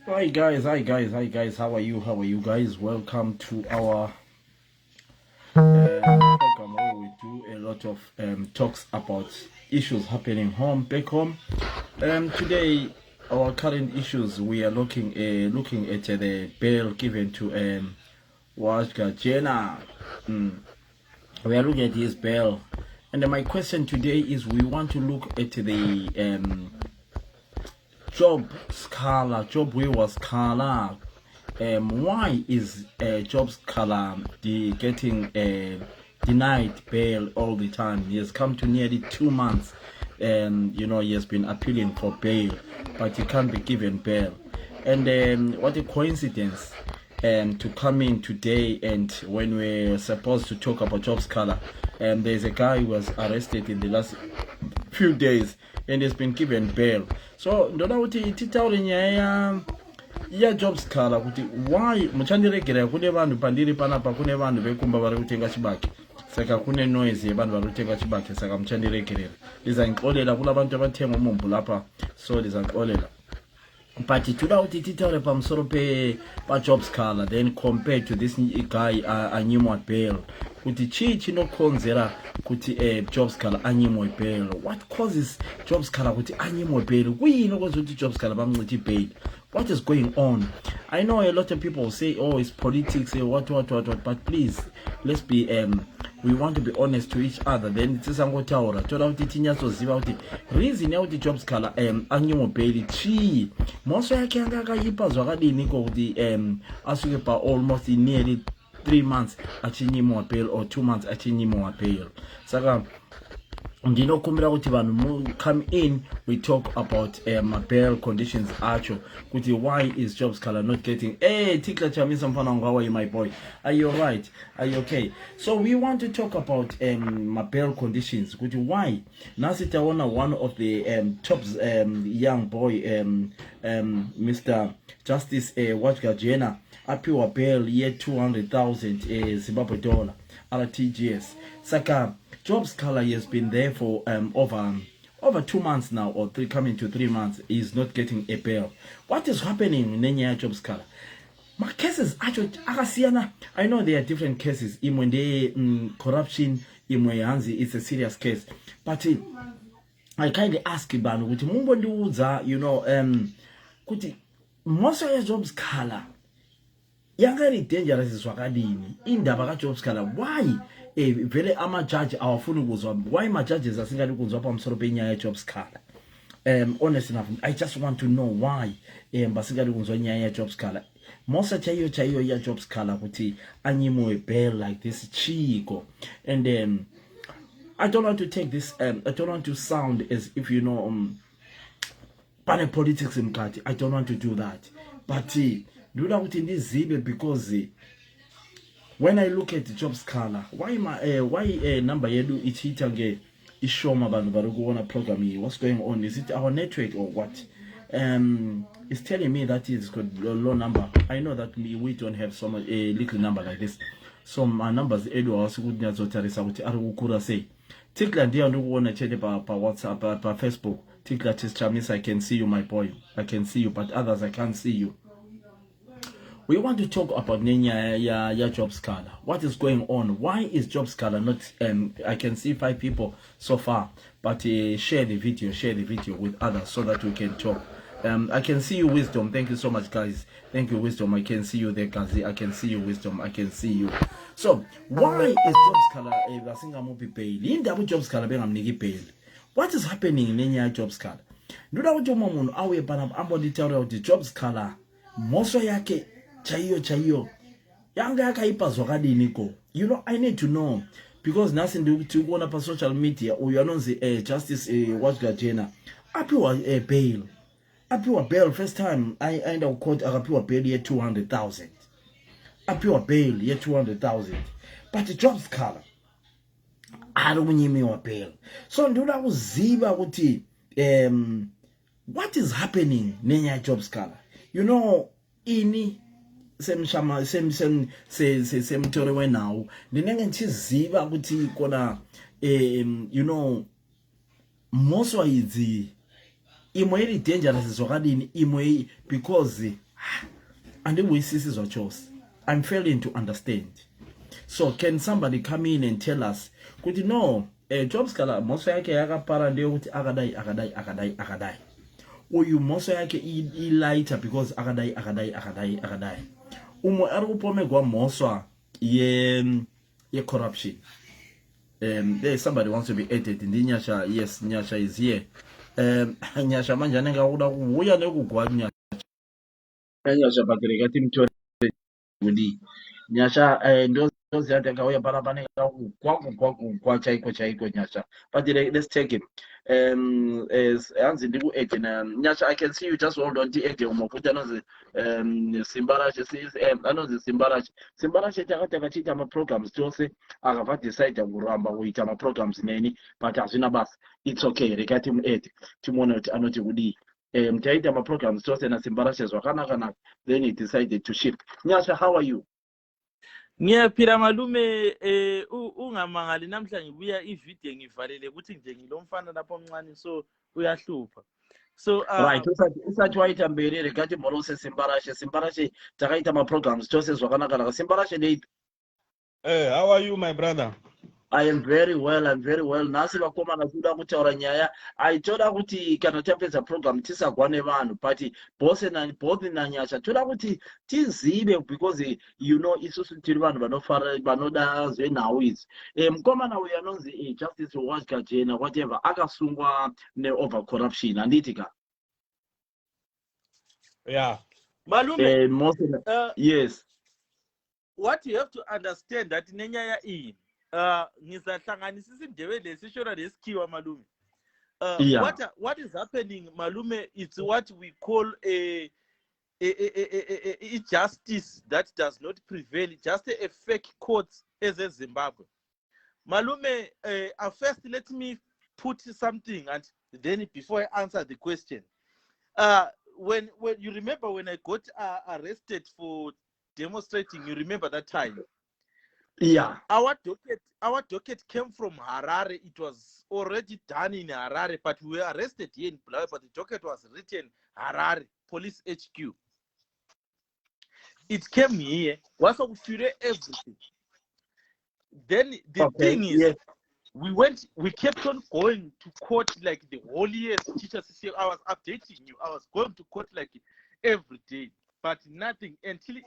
Hi guys, how are you guys? Welcome to our program where we do a lot of talks about issues happening back home. Today, our current issues, we are looking at the bail given to Wajka Jena. We are looking at his bail, and my question today is: we want to look at the job scholar, job waiver scholar. Why is job scholar getting denied bail all the time? He has come to nearly 2 months. He has been appealing for bail, but he can't be given bail. And what a coincidence to come in today, and when we're supposed to talk about job scholar, there's a guy who was arrested in the last few days and has been given bail. So ndona kuti titaure nyaya ya job scholar kuti why muchandiregera kune vanhu pandiri panapa, kune vanhu vekumba vari kutenga chibage, saka kune noise yevanhu vari kutenga chibage, saka muchandiregerera ndizanxolela kula vantu vatenga mumbu lapa, so ndizanxolela. But toda kuti titaure pamusoro job scholar, then compared to this guy anyimwa bail, kuti chii chinokonzera kuti job scholar anyimwe bail. What causes job scholar kuti anyimwe bail? Kuyini okwenza kuti job scholar bamunxithi bail? What is going on? I know a lot of people say, oh, it's politics, what, but please, let's be we want to be honest to each other. Then tisangotaura toda kuti tinyatsoziva kuti reason yakuti job scholar anyimwe bail chii, moso yake yanga akaipa zvakadini kuti asuke pa almost nearly 3 months achinyimwa bail or 2 months achinyimwa bail. Saka ndinokumbira kuti vanhu come in, we talk about bail conditions acho, kuti why is job scholar not getting tikla chamisa mfana wangu, how are you my boy, are you alright, are you okay? So we want to talk about bail conditions, kuti why nasi taona one of the top young boy Mr. Justice Wajka Jena apiwa bail ye 200,000 Zimbabwe dollar RTGS. Saka job scholar has been there for over 2 months now, or coming to 3 months. He's not getting a bail. What is happening in Nenya job scholar? My cases actually akasiyana. I know there are different cases. Imwende corruption, imwe hanzi, it's a serious case. But I kindly ask ibanu kuti mumbo ndiudza, kuti most of your job scholar yangari dangerous zvakadini indaba ka job scholar. Why vele ama-judge awafuni kuzwa? Why ma-judges asingadi kuzwa pamusoro penyaya ya-job scholar? Honest enough, I just want to know why basingadi kuzwa nyaya ya-job scholar. Mosa chaiyo ya-job scholar kuti anyimwe bail like this chiko. And I don't want to take this, I don't want to sound as if pane politics mkati. I don't want to do that. But ndoda kuti ndizibe, because when I look at the job scholar, why number yedu ichita nge ishoma vanhu vari kuona program here? What's going on? Is it our network or what? It's telling me that it's got a low number. I know that we don't have so much a little number like this. So my numbers edu awasikunyatsotarisa kuti ari kukura sei. Tikla ndiye ndikuona chete pa WhatsApp, pa Facebook. Tikla Chamisa, I can see you my boy. I can see you, but others I can't see you. We want to talk about Nenya ya job scholar. What is going on? Why is job scholar not? I can see 5 people so far, but share the video with others so that we can talk. I can see you, Wisdom. Thank you so much, guys. Thank you, Wisdom. I can see you there, Kazi. I can see you, Wisdom. I can see you. So why is job scholar basinga mupi bail? Indabu job scholar benga mnigi bail. What is happening in Nenya job scholar? Nduda ujo mamun awe panam ambo ditaure the job scholar moso yake chaiyo yanga yakaipa zvakadini ko. I need to know, because nasi ndikuona pa social media uyu anonzi Justice Wajka Jena apiwa bail first time aenda court akapiwa bail ye 200,000, apiwa bail ye 200,000, but job scholar ari kunyimiwa bail. So ndoda kuziva kuti what is happening nenya job scholar. Ini semtore wenawo ndinenge ndichiziva kuti kona moswa idzi imwe iri dangerous zvakadini, imwe because And then we see this is chose. I'm failing to understand. So can somebody come in and tell us? Could you know jobs kala moso yake yakapara ndio kuti akadai. Uyu moso yake I lighter because akadai. Umo ari kupomegwa moswa ye corruption. There somebody wants to be added in the Nyasha. Yes, Nyasha is here. Nyasha manje anenga kuda kuuya nekugwa Nyasha bakereka timtore udi. Nyasha ndozi atengauya panenge kwa chaiko Nyasha. But let's take it. Hanzi ndiku 8 na Nyasha, I can see you, just hold on to 8 umokuta anozi Simbarashe anozi Simbarashe takachita ama programs tose akava decide kuramba kuita ama programs neni, but azvina basa. It's okay, reka timu 8 timuone kuti anoti kudi. Mtaita ama programs tose na Simbarashe zvakanaka, then he decided to shift. Nyasha, how are you? Ngiyaphila malume, ungamangali namhlanje ngibuya ivideo ngivalele ukuthi nje ngilomfana lapho omncane so uyahlupha. So right, usathi waita mbere rekati morose Simbarashe takaita ama programs tose zvakanaka. Simbarashe late. How are you, my brother? I am very well. Nasi vakomana kuda kutaura nyaya. Aitoda kuti kana tapedza program tisagwane vanhu, but both na Nyasha toda kuti tizive, because you know isusu tiri vanhu vanoda zvenhau idzi. Mukomana uyu anonzi Justice Reward Kajena whatever akasungwa over corruption, handiti ka? Yeah. Malume, yes. What you have to understand that nenyaya iyi ngizahlanganisisa indebele sishona lesikhiwa malume. What is happening malume, it's what we call a justice that does not prevail, just a fake court as a Zimbabwe. Malume, first let me put something, and then before I answer the question, when you remember when I got arrested for demonstrating, you remember that time? Yeah. Our docket came from Harare. It was already done in Harare, but we were arrested here in Bulawayo, but the docket was written Harare Police HQ. It came here, was everything. Then the thing is, yes, we kept on going to court like the holiest teachers. I was updating you. I was going to court like every day, but nothing until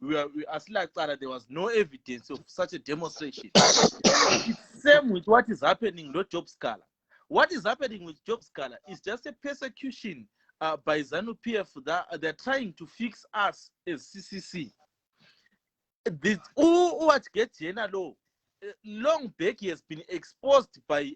there was no evidence of such a demonstration. It's same with what is happening with Job Scala. What is happening with Job Scala is just a persecution by ZANU-PF that they're trying to fix us as CCC. What gets here now, long back he has been exposed by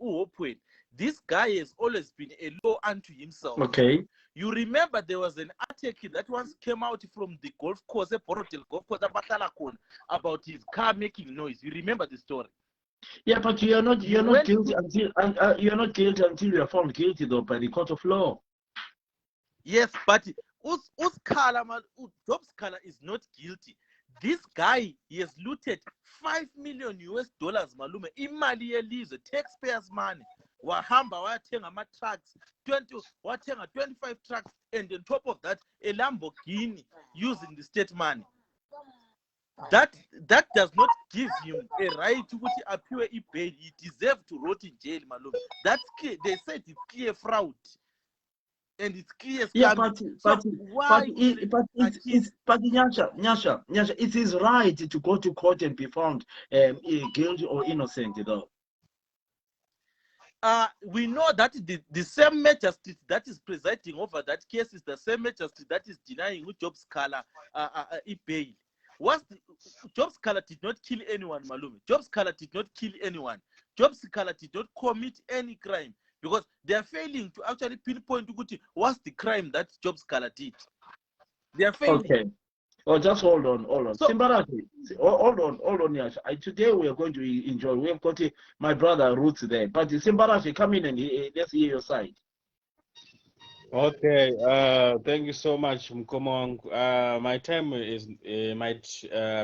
Uopwen. This guy has always been a law unto himself. Okay. You remember there was an article that once came out from the golf course, Borotel golf course, about his car making noise. You remember the story? Yeah, but you're not guilty until you're not guilty until you are found guilty though by the court of law. Yes, but Job Scala is not guilty. This guy, he has looted $5 million malume. Imali elize, taxpayers' money. Wahamba watenga trucks, 25 trucks, and on top of that, a Lamborghini using the state money. That does not give him a right to appear in bail. He deserves to rot in jail, malume. That's clear. They said it's clear fraud. And it's clear. Yeah, but Nyasha, it is right to go to court and be found guilty or innocent, though. We know that the same magistrate that is presiding over that case is the same magistrate that is denying Job Scala a bail. Job Scala did not kill anyone, malume. Job Scala did not kill anyone. Job Scala did not commit any crime, because they are failing to actually pinpoint what's the crime that Job Scala did. They are failing. Okay. Oh, just hold on. So, Simbarashe, hold on, Yash. Today we are going to enjoy. We have got my brother Roots there. But Simbarashe, come in and let's hear your side. Okay. Thank you so much, Mkomong. My time is might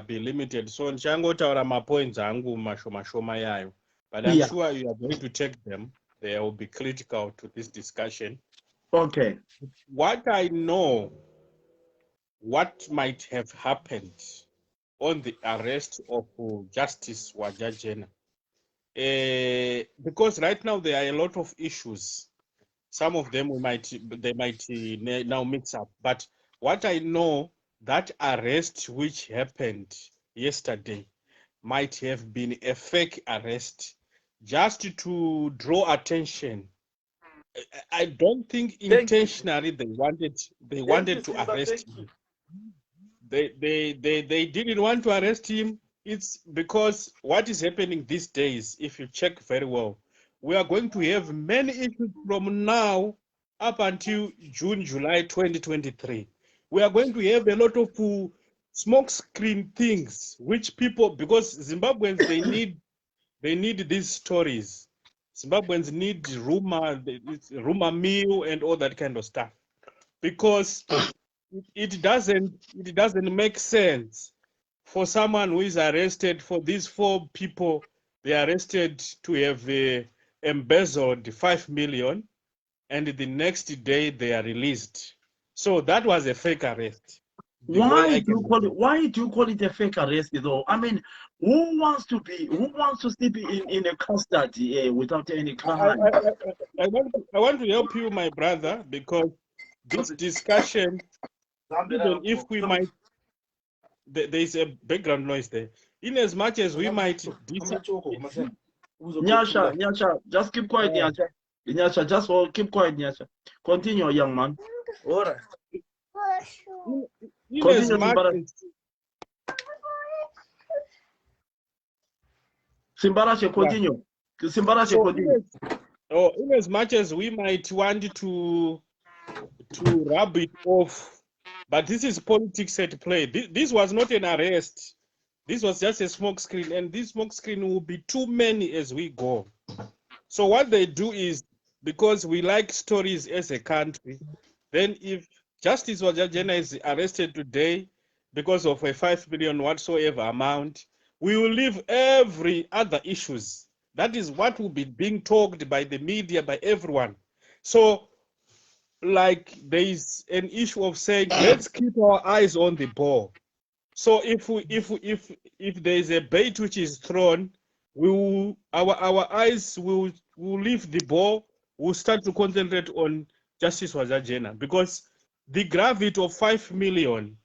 be limited, so nchangota my points angu mashoma yayo. But I'm sure you are going to take them. They will be critical to this discussion. Okay. What I know, what might have happened on the arrest of Justice Wajajena, because right now there are a lot of issues. Some of them they might now mix up. But what I know, that arrest which happened yesterday might have been a fake arrest, just to draw attention. I don't think intentionally they wanted to arrest him. They didn't want to arrest him. It's because what is happening these days, if you check very well, we are going to have many issues from now up until June, July 2023. We are going to have a lot of smoke screen things, which people, because Zimbabweans, they need these stories. Zimbabweans need rumor mill and all that kind of stuff, because it doesn't make sense for someone who is arrested, for these 4 people they arrested, to have embezzled 5 million, and the next day they are released. So that was a fake arrest. Why do you call it a fake arrest though? I mean, who wants to sleep in a custody without any crime? I want to help you, my brother, because this discussion, even if we might, there is a background noise there. In as much as we might Nyasha, just keep quiet, Nyasha. Nyasha, just keep quiet, Nyasha. Continue, young man. in as much Simbarache, continue. Simbarache, continue. In as much as we might want to rub it off, but this is politics at play. This was not an arrest. This was just a smoke screen, and this smoke screen will be too many as we go. So what they do is, because we like stories as a country, then if Justice Wajajena is arrested today because of a 5 million whatsoever amount, we will leave every other issues. That is what will be being talked by the media, by everyone. So, like, there is an issue of saying, let's keep our eyes on the ball. So if there is a bait which is thrown, our eyes will leave the ball. We'll start to concentrate on Justice Wajajena, because the gravity of 5 million,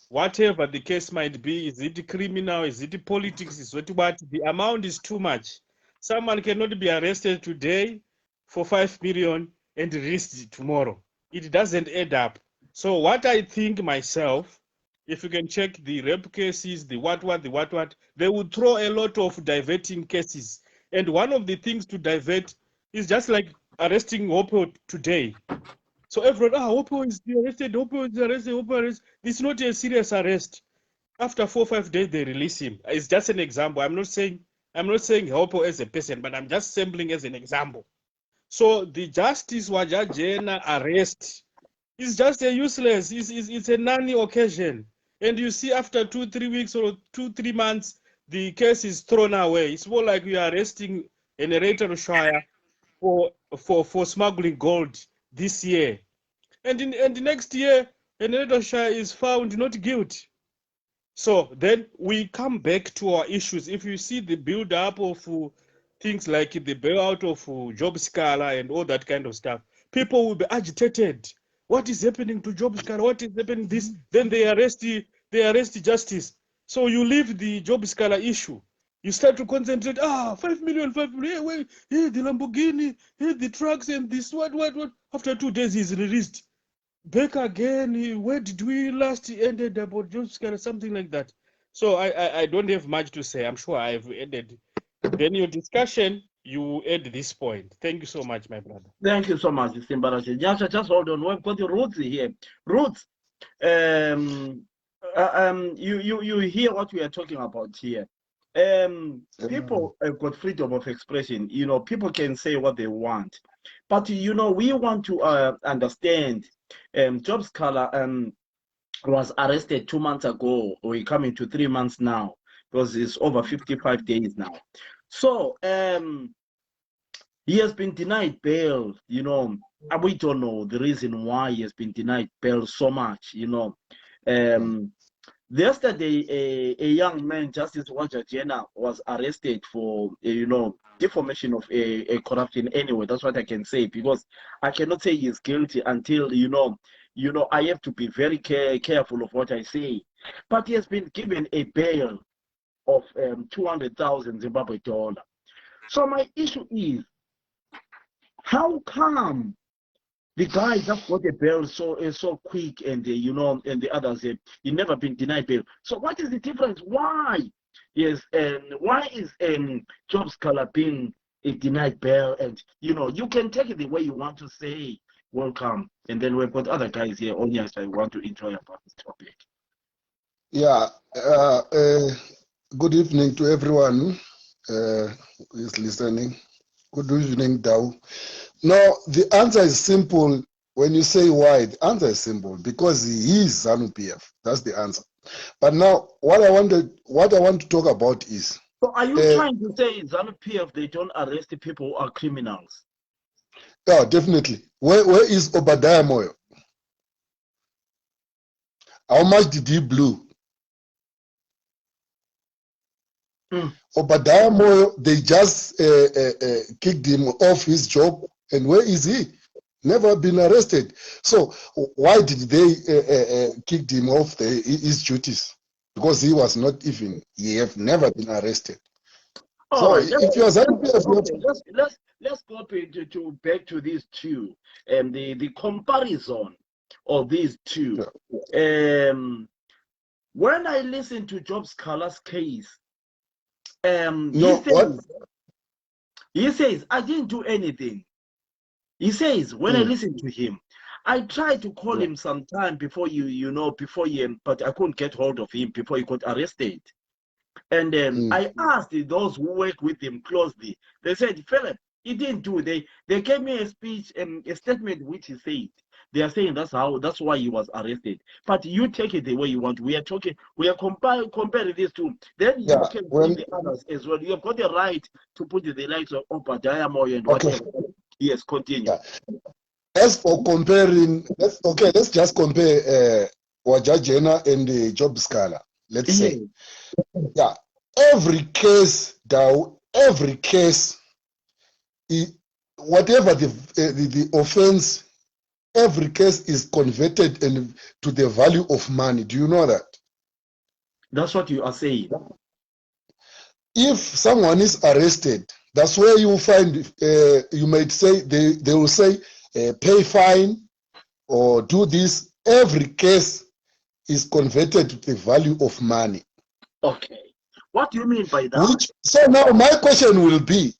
whatever the case might be, is it criminal, is it politics, is it what, the amount is too much. Someone cannot be arrested today for 5 million and released tomorrow. It doesn't add up. So what I think myself, if you can check the rape cases, the what, they would throw a lot of diverting cases. And one of the things to divert is just like arresting Hopo today. So everyone, Hopo is arrested, Hopo is arrested, Hopo arrested. It's not a serious arrest. After 4 or 5 days, they release him. It's just an example. I'm not saying Hopo as a person, but I'm just sampling as an example. So the Justice Wajajena arrest is just a useless, it's a nanny occasion. And you see, after 2-3 weeks or 2-3 months, the case is thrown away. It's more like you are arresting a narrator Shire for smuggling gold this year. And the next year, a narrator Shire is found not guilty. So then we come back to our issues. If you see the build-up of things like the bailout of Job Scala and all that kind of stuff, people will be agitated. What is happening to Job Scala? What is happening this? Then they arrest Justice. So you leave the Job Scala issue. You start to concentrate, 5 million, hey, the Lamborghini, hey, the trucks and this, what. After 2 days, he's released. Back again, where did we last ended about Job Scala, something like that. So I don't have much to say. I'm sure I've ended. Then your discussion, you add this point. Thank you so much, my brother. Thank you so much, Simbarache. Just hold on. We've got the Roots here. Roots, you hear what we are talking about here. People have got freedom of expression. You know, people can say what they want, but you know, we want to understand. Job Scala was arrested 2 months ago. We're coming to 3 months now, because it's over 55 days now. So he has been denied bail, you know, we don't know the reason why he has been denied bail so much. Yesterday, a young man, Justice Wajajena, was arrested for, defamation of a corruption. Anyway, that's what I can say, because I cannot say he's guilty until, I have to be very careful of what I say. But he has been given a bail of 200,000 Zimbabwe dollar. So my issue is, how come the guy just got a bail so quick, and and the others he never been denied bail? So what is the difference? Why? Yes, why is Job Scholar being denied bail? And you can take it the way you want to say. Welcome, and then we've got other guys here. Only as I want to enjoy about this topic. Yeah. Good evening to everyone who is listening. Good evening, Dow. No, the answer is simple. When you say why, the answer is simple, because he is ZANU-PF. That's the answer. But now, what I want to talk about is. So, are you trying to say ZANU-PF, they don't arrest the people who are criminals? Yeah, definitely. Where is Obadiah Moyo? How much did he blow? Obadiah Moyo, they just kicked him off his job, and where is he? Never been arrested. So why did they kick him off his duties? Because he was not even, he have never been arrested. Oh, so if you are let's go back to these two, the comparison of these two. Yeah. When I listen to Job Scholar's case, he says, I didn't do anything. He says, when I listen to him, I tried to call him sometime before but I couldn't get hold of him before he got arrested. And then I asked those who work with him closely. They said, Philip, he didn't do. They gave me a speech, a statement which he said. They are saying that's why he was arrested. But you take it the way you want. We are comparing these two. Then you can see the others as well. You have got the right to put the likes of Obadiah Moyo and whatever. Yes, continue. Yeah. As for comparing, let's just compare Wajajena and Job Scholar. Let's say, yeah, every case, whatever the offense, every case is converted to the value of money. Do you know that? That's what you are saying. If someone is arrested, that's where you find, you might say, they will say, pay fine or do this. Every case is converted to the value of money. Okay. What do you mean by that? So now my question will be,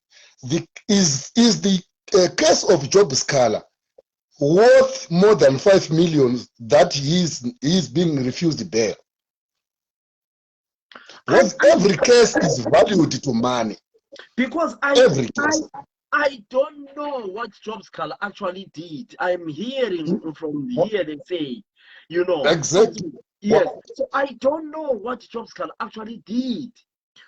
is the case of Job Scholar worth more than 5 million that he is being refused bail? Because every case is valued to money. Because I don't know what Job Scholar actually did. I'm hearing from here they say, Exactly. Yes. So I don't know what Job Scholar actually did.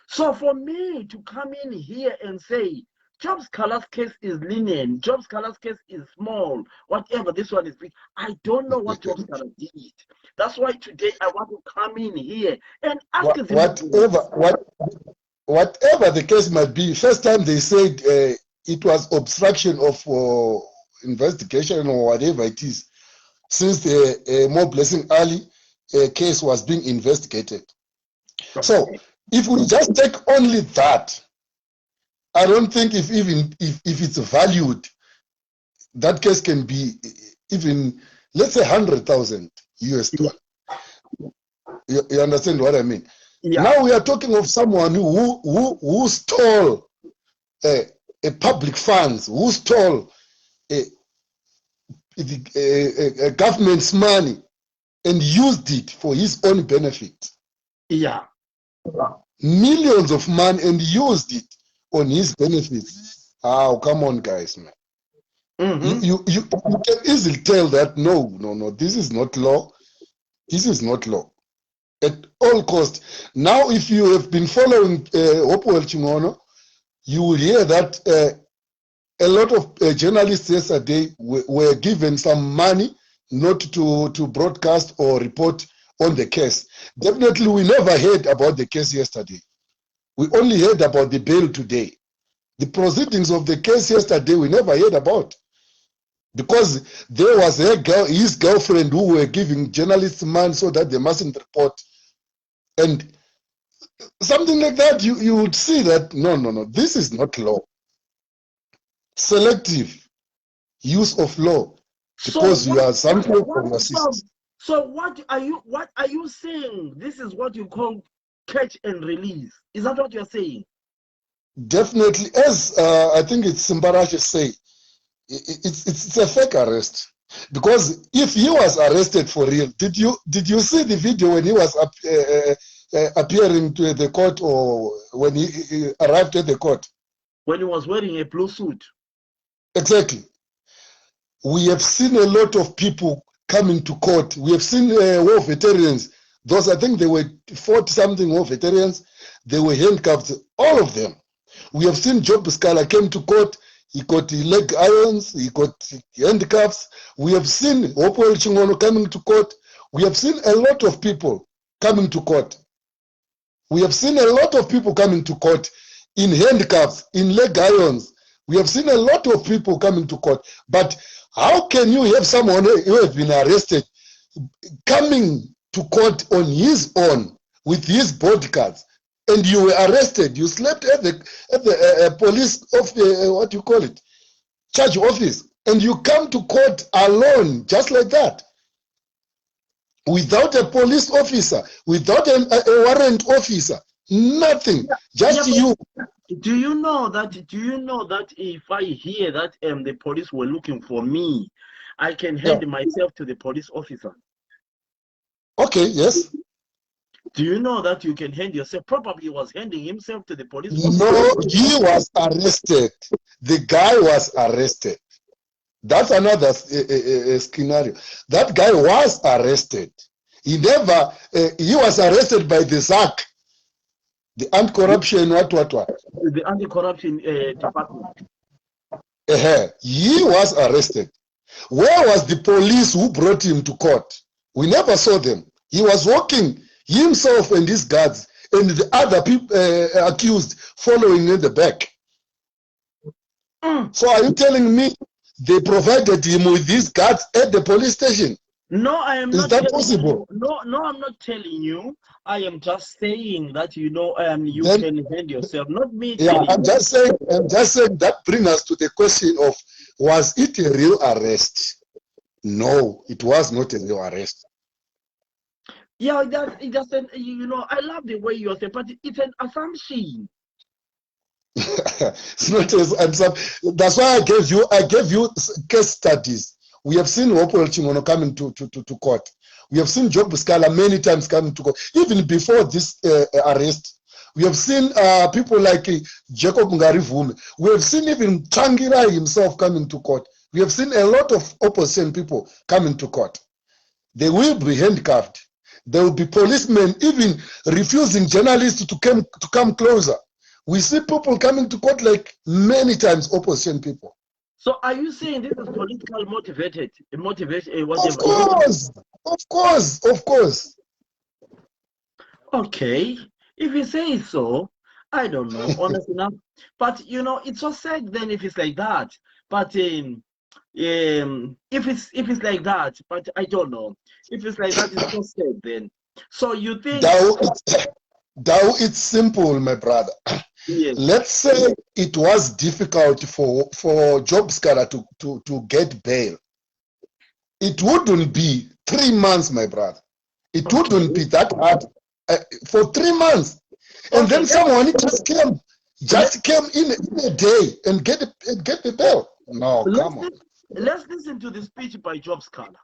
So for me to come in here and say, Job Scholar's case is lenient, Job Scholar's case is small, whatever, this one is big, I don't know what Job Scholar did. That's why today I want to come in here and ask whatever the case might be. First time they said it was obstruction of investigation or whatever it is, since the More Blessing Ali case was being investigated. Okay. So if we just take only that, I don't think if it's valued, that case can be even, let's say, 100,000 US dollars. You understand what I mean? Yeah. Now we are talking of someone who stole a public funds, who stole a government's money and used it for his own benefit. Yeah. Millions of money and used it on his benefits. Oh, come on, guys, man. You can easily tell that no, this is not law. This is not law. At all costs. Now, if you have been following Hopewell Chingono, you will hear that a lot of journalists yesterday were given some money not to broadcast or report on the case. Definitely, we never heard about the case yesterday. We only heard about the bail today. The proceedings of the case yesterday, we never heard about. Because there was his girlfriend who were giving journalists money so that they mustn't report. And something like that, you would see that, no, this is not law. Selective use of law because you are something from your sisters. So what are you saying? This is what you call catch and release. Is that what you're saying? Definitely, as I think it's Simbarashe say, it's a fake arrest. Because if he was arrested for real, did you see the video when he was appearing to the court, or when he arrived at the court? When he was wearing a blue suit. Exactly. We have seen a lot of people coming to court. We have seen war veterans. Those, I think they were 40-something war veterans. They were handcuffed, all of them. We have seen Job Sikhala came to court. He got leg irons. He got handcuffs. We have seen Opol Chingono coming to court. We have seen a lot of people coming to court. We have seen a lot of people coming to court in handcuffs, in leg irons. We have seen a lot of people coming to court. But how can you have someone who has been arrested coming to court on his own with his bodyguards, and you were arrested? You slept at the police of what you call it, charge office, and you come to court alone, just like that, without a police officer, without a warrant officer, nothing, just you. Do you know that if I hear that the police were looking for me, I can hand myself to the police officer? Okay, yes. Do you know that you can hand yourself? Probably he was handing himself to the police officer. No, he was arrested. The guy was arrested. That's another scenario. That guy was arrested. He was arrested by the ZAC. The anti-corruption, what? The anti-corruption department. He was arrested. Where was the police who brought him to court? We never saw them. He was walking, himself and his guards, and the other people accused following in the back. So are you telling me they provided him with these guards at the police station? No, I am not. Is that possible? No, I'm not telling you. I am just saying that you Then, can hand yourself, not me. Yeah, I'm just saying that brings us to the question of, was it a real arrest? No, it was not a real arrest. Yeah, it doesn't. I love the way you say, but it's an assumption. It's not that's why I gave you case studies. We have seen Opol Chingono coming to court. We have seen Job Sikhala many times coming to court. Even before this arrest, we have seen people like Jacob Ngarivume. We have seen even Changira himself coming to court. We have seen a lot of opposition people coming to court. They will be handcuffed. There will be policemen even refusing journalists to come closer. We see people coming to court like many times opposition people. So are you saying this is political motivated? Of course. Okay, if you say so, I don't know, honestly enough. But it's so sad then if it's like that. But if it's like that, but I don't know. If it's like that, it's so sad then. So you think it's simple, my brother. Yes. Let's say it was difficult for Job Sikhala to get bail. It wouldn't be 3 months, my brother. It wouldn't be that hard for 3 months. And then someone just came in a day and get the bail. No, come on. Let's listen to the speech by Job Sikhala.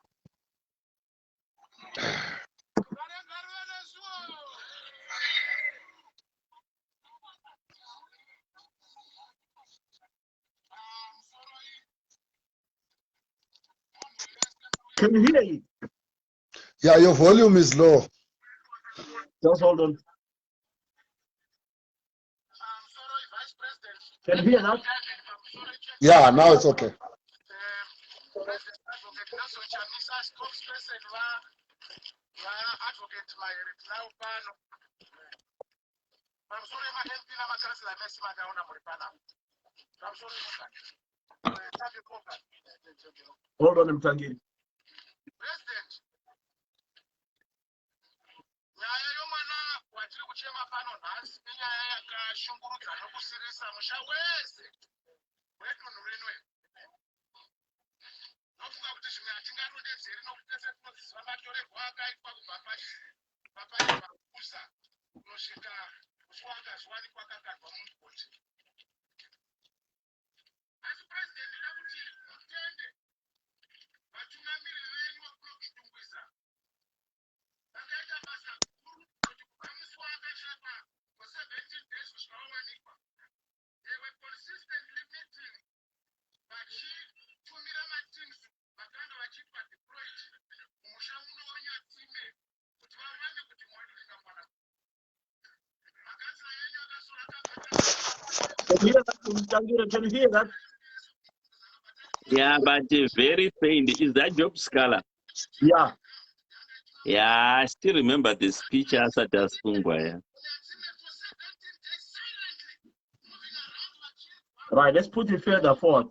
Can you hear it? Yeah, your volume is low. Just hold on. Can you hear that? Yeah, now it's okay. Hold on, Mtangiri. Can you hear that, Mtangiri? Can you hear that? Yeah, but very faint. Is that Job Scholar? Yeah. Yeah, I still remember the speech after Daspungwa. Yeah. Right, let's put it further forward.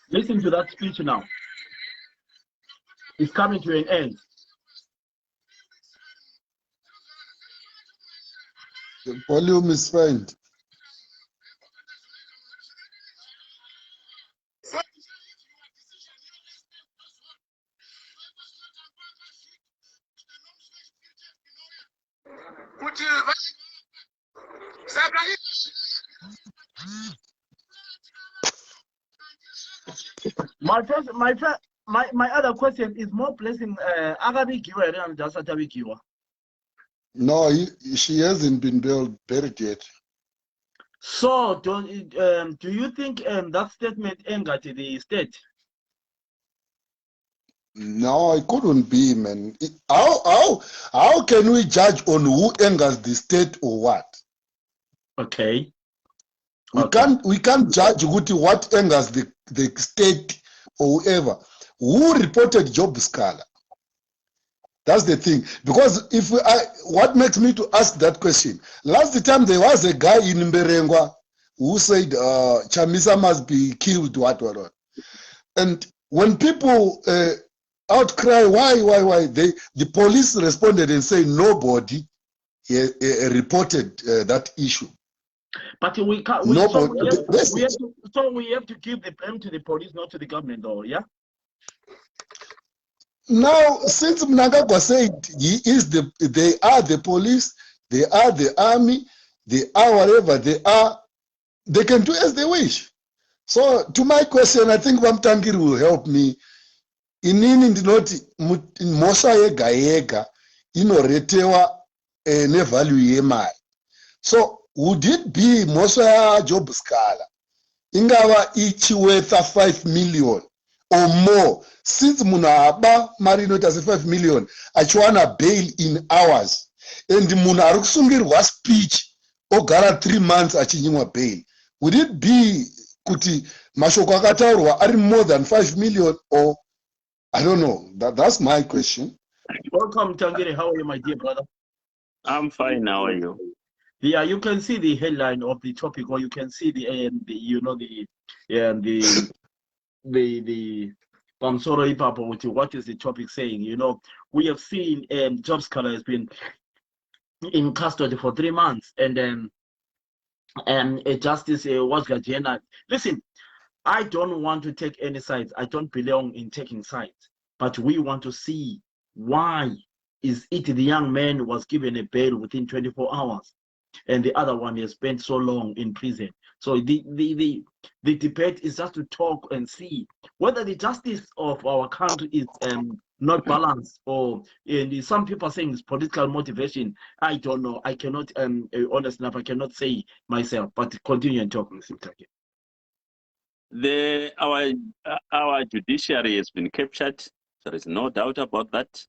Listen to that speech now. It's coming to an end. The volume is fine. My other question is more blessing agabikiwa and just atabikiwa. No, she hasn't been buried yet. So do you think that statement angered the state? No, it couldn't be, man. How can we judge on who angers the state or what? Okay. We can't judge what angers the state or whoever. Who reported Job Scholar? That's the thing. Because what makes me to ask that question? Last time there was a guy in Mberengwa who said Chamisa must be killed, what. And when people outcry, why? The police responded and said nobody reported that issue. But we can't. We have to give the blame to the police, not to the government, though. Yeah. Now, since Mnangagwa said they are the police, they are the army, they are whatever they are, they can do as they wish. So, to my question, I think Mtangiri will help me. inini ndinoti mhosva yega yega inoretewa nevalue yemari. So would it be mhosva yaJob Sikhala ingava ichiwetha 5 million or more, since munhu aba mari inoita se5 million achiwana bail in hours, and munhu ari kusungirwa speech ogara 3 months achinyimwa bail? Would it be kuti mashoko akataurwa ari more than 5 million, or I don't know? That's my question. Welcome, Tangire. How are you, my dear brother? I'm fine. How are you? Yeah, you can see the headline of the topic, or you can see the Pamsoro Ipapo, what is the topic saying? You know, we have seen Job Sikhala has been in custody for 3 months, and then Justice was Gajena. Listen, I don't want to take any sides. I don't belong in taking sides, but we want to see why is it the young man was given a bail within 24 hours, and the other one has spent so long in prison. So the debate is just to talk and see whether the justice of our country is not balanced, or some people are saying it's political motivation. I don't know. I cannot, honest enough, I cannot say myself. But continue and talk, Mr. Mtaki. Our judiciary has been captured. There is no doubt about that.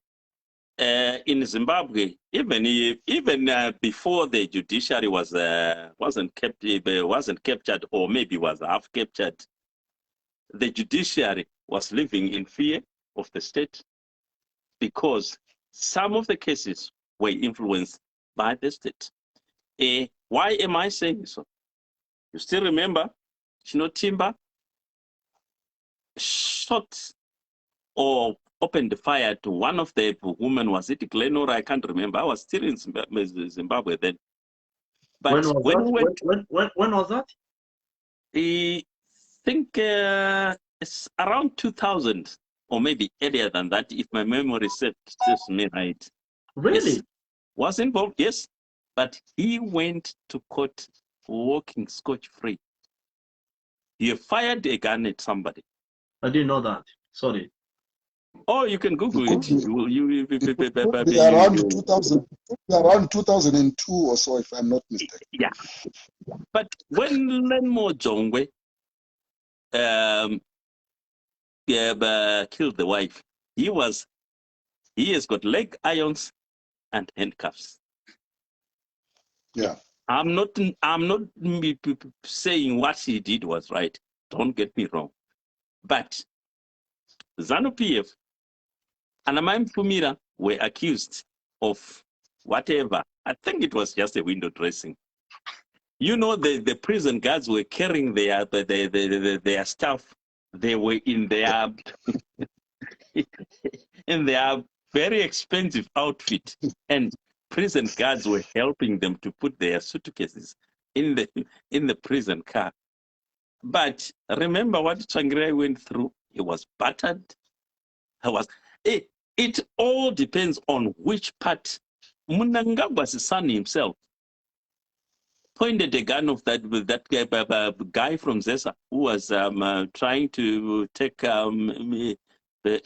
In Zimbabwe, even before the judiciary wasn't captured, or maybe was half captured, the judiciary was living in fear of the state, because some of the cases were influenced by the state. Why am I saying so? You still remember Chino Timber shot or opened the fire to one of the women? Was it Glenora? I can't remember. I was still in Zimbabwe then. But when was that? I think it's around 2000, or maybe earlier than that, if my memory serves me right. Really? Yes. Was involved, yes. But he went to court walking scotch-free. He fired a gun at somebody. I didn't know that. Sorry. Oh, you can Google it. Around 2002 or so, if I'm not mistaken. Yeah. But when Lenmo Jongwe killed the wife, he has got leg irons and handcuffs. Yeah. I'm not saying what he did was right. Don't get me wrong. But ZANU-PF and Amai Mfumira were accused of whatever. I think it was just a window dressing. You know, the prison guards were carrying their stuff. They were in their in their very expensive outfit, and prison guards were helping them to put their suitcases in the prison car. But remember what Tsvangirai went through? He was battered. It all depends on which part. Mnangagwa's son himself pointed a gun of that guy from Zesa who was trying to take the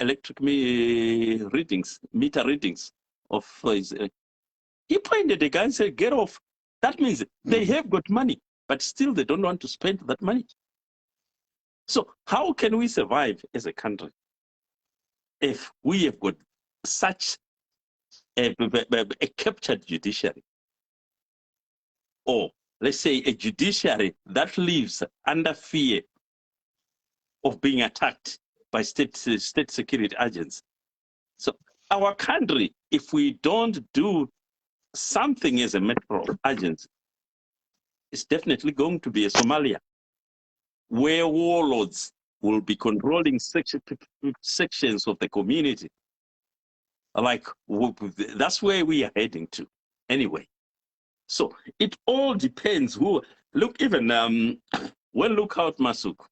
electric meter readings of his. He pointed a gun and said, "Get off." That means they have got money, but still they don't want to spend that money. So how can we survive as a country if we have got such a captured judiciary? Or let's say a judiciary that lives under fear of being attacked by state security agents. So our country, if we don't do something as a matter of urgency, is definitely going to be a Somalia, where warlords will be controlling sections of the community. Like, that's where we are heading to anyway. So it all depends who. Look, even when Lookout Masuk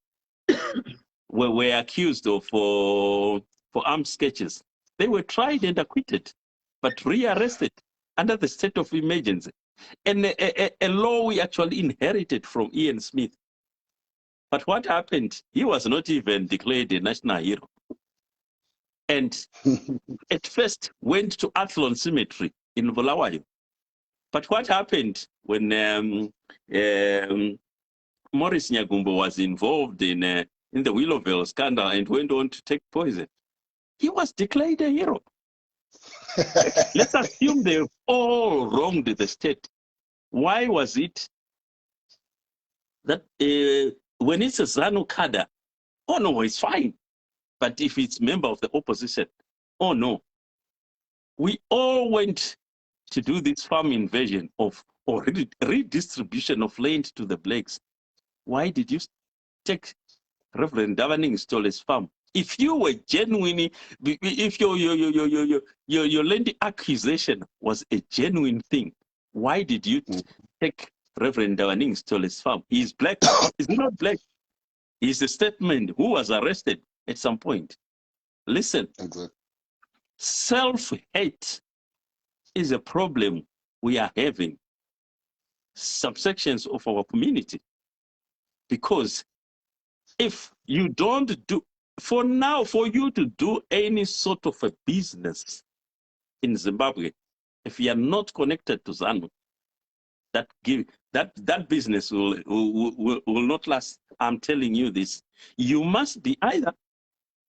were accused of for armed sketches, they were tried and acquitted, but rearrested under the state of emergency. And a law we actually inherited from Ian Smith. But what happened? He was not even declared a national hero. and at first went to Athlone Cemetery in Bulawayo. But what happened when Morris Nyagumbo was involved in the Willowville scandal and went on to take poison? He was declared a hero. Let's assume they've all wronged the state. Why was it that when it's a ZANU cadre, oh no, it's fine. But if it's member of the opposition, oh no. We all went to do this farm invasion or redistribution of land to the blacks. Why did you take Reverend Davaning Stole's farm? If you were genuinely, if your land acquisition was a genuine thing, why did you take Reverend Davaning Stole's farm? He's black. He's not black. He's a statement who was arrested at some point. Listen, Exactly. self-hate is a problem we are having, subsections of our community. Because if you don't do, for now, for you to do any sort of a business in Zimbabwe, if you are not connected to ZANU, that business will not last. I'm telling you this. You must be either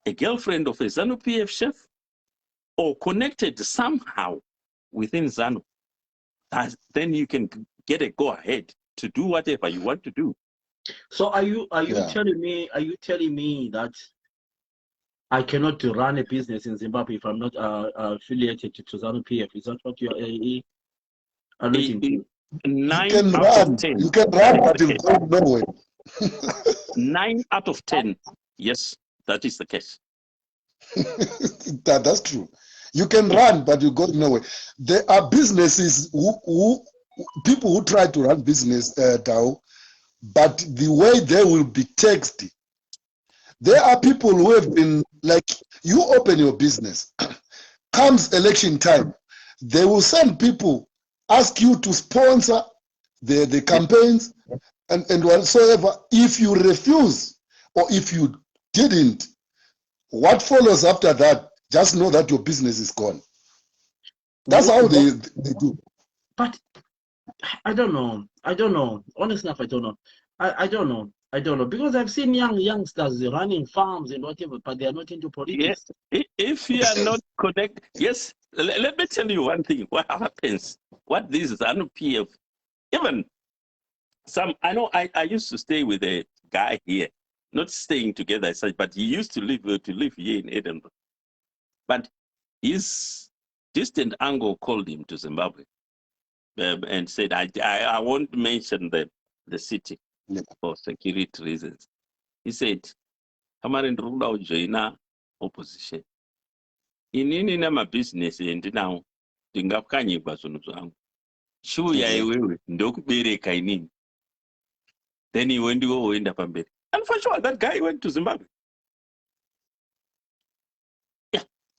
a girlfriend of a ZANU PF chef or connected somehow within ZANU. Then you can get a go ahead to do whatever you want to do. So are you Yeah. telling me that I cannot run a business in Zimbabwe if I'm not affiliated to ZANU PF? Is that what you are alluding to? You 9 can out run. of 10. You can run, but you've got nowhere. 9 out of 10. Yes, that is the case. That's true. You can run, but you got nowhere. There are businesses who people who try to run business, Tao, but the way they will be taxed. There are people who have been like, you open your business, comes election time, they will send people, ask you to sponsor the campaigns and whatsoever. If you refuse or if you didn't, what follows after that, just know that your business is gone. That's how they do. But I don't know. Honestly enough, I don't know. I don't know. Because I've seen youngsters running farms and whatever, but they are not into politics. Yes. If you are not connected, yes, let me tell you one thing. What happens? What this is ZANU PF, even some, I know I used to stay with a guy here, not staying together as such, but he used to live here in Edinburgh. But his distant uncle called him to Zimbabwe and said, I won't mention the city for security reasons. He said, Kamarindruda joina opposition. Inini na business endinawo ndingakanyigwa zvinhu zvangu. Shuya iwewe ndokubereka inini. Then he went to end up pamberi. And for sure, that guy went to Zimbabwe.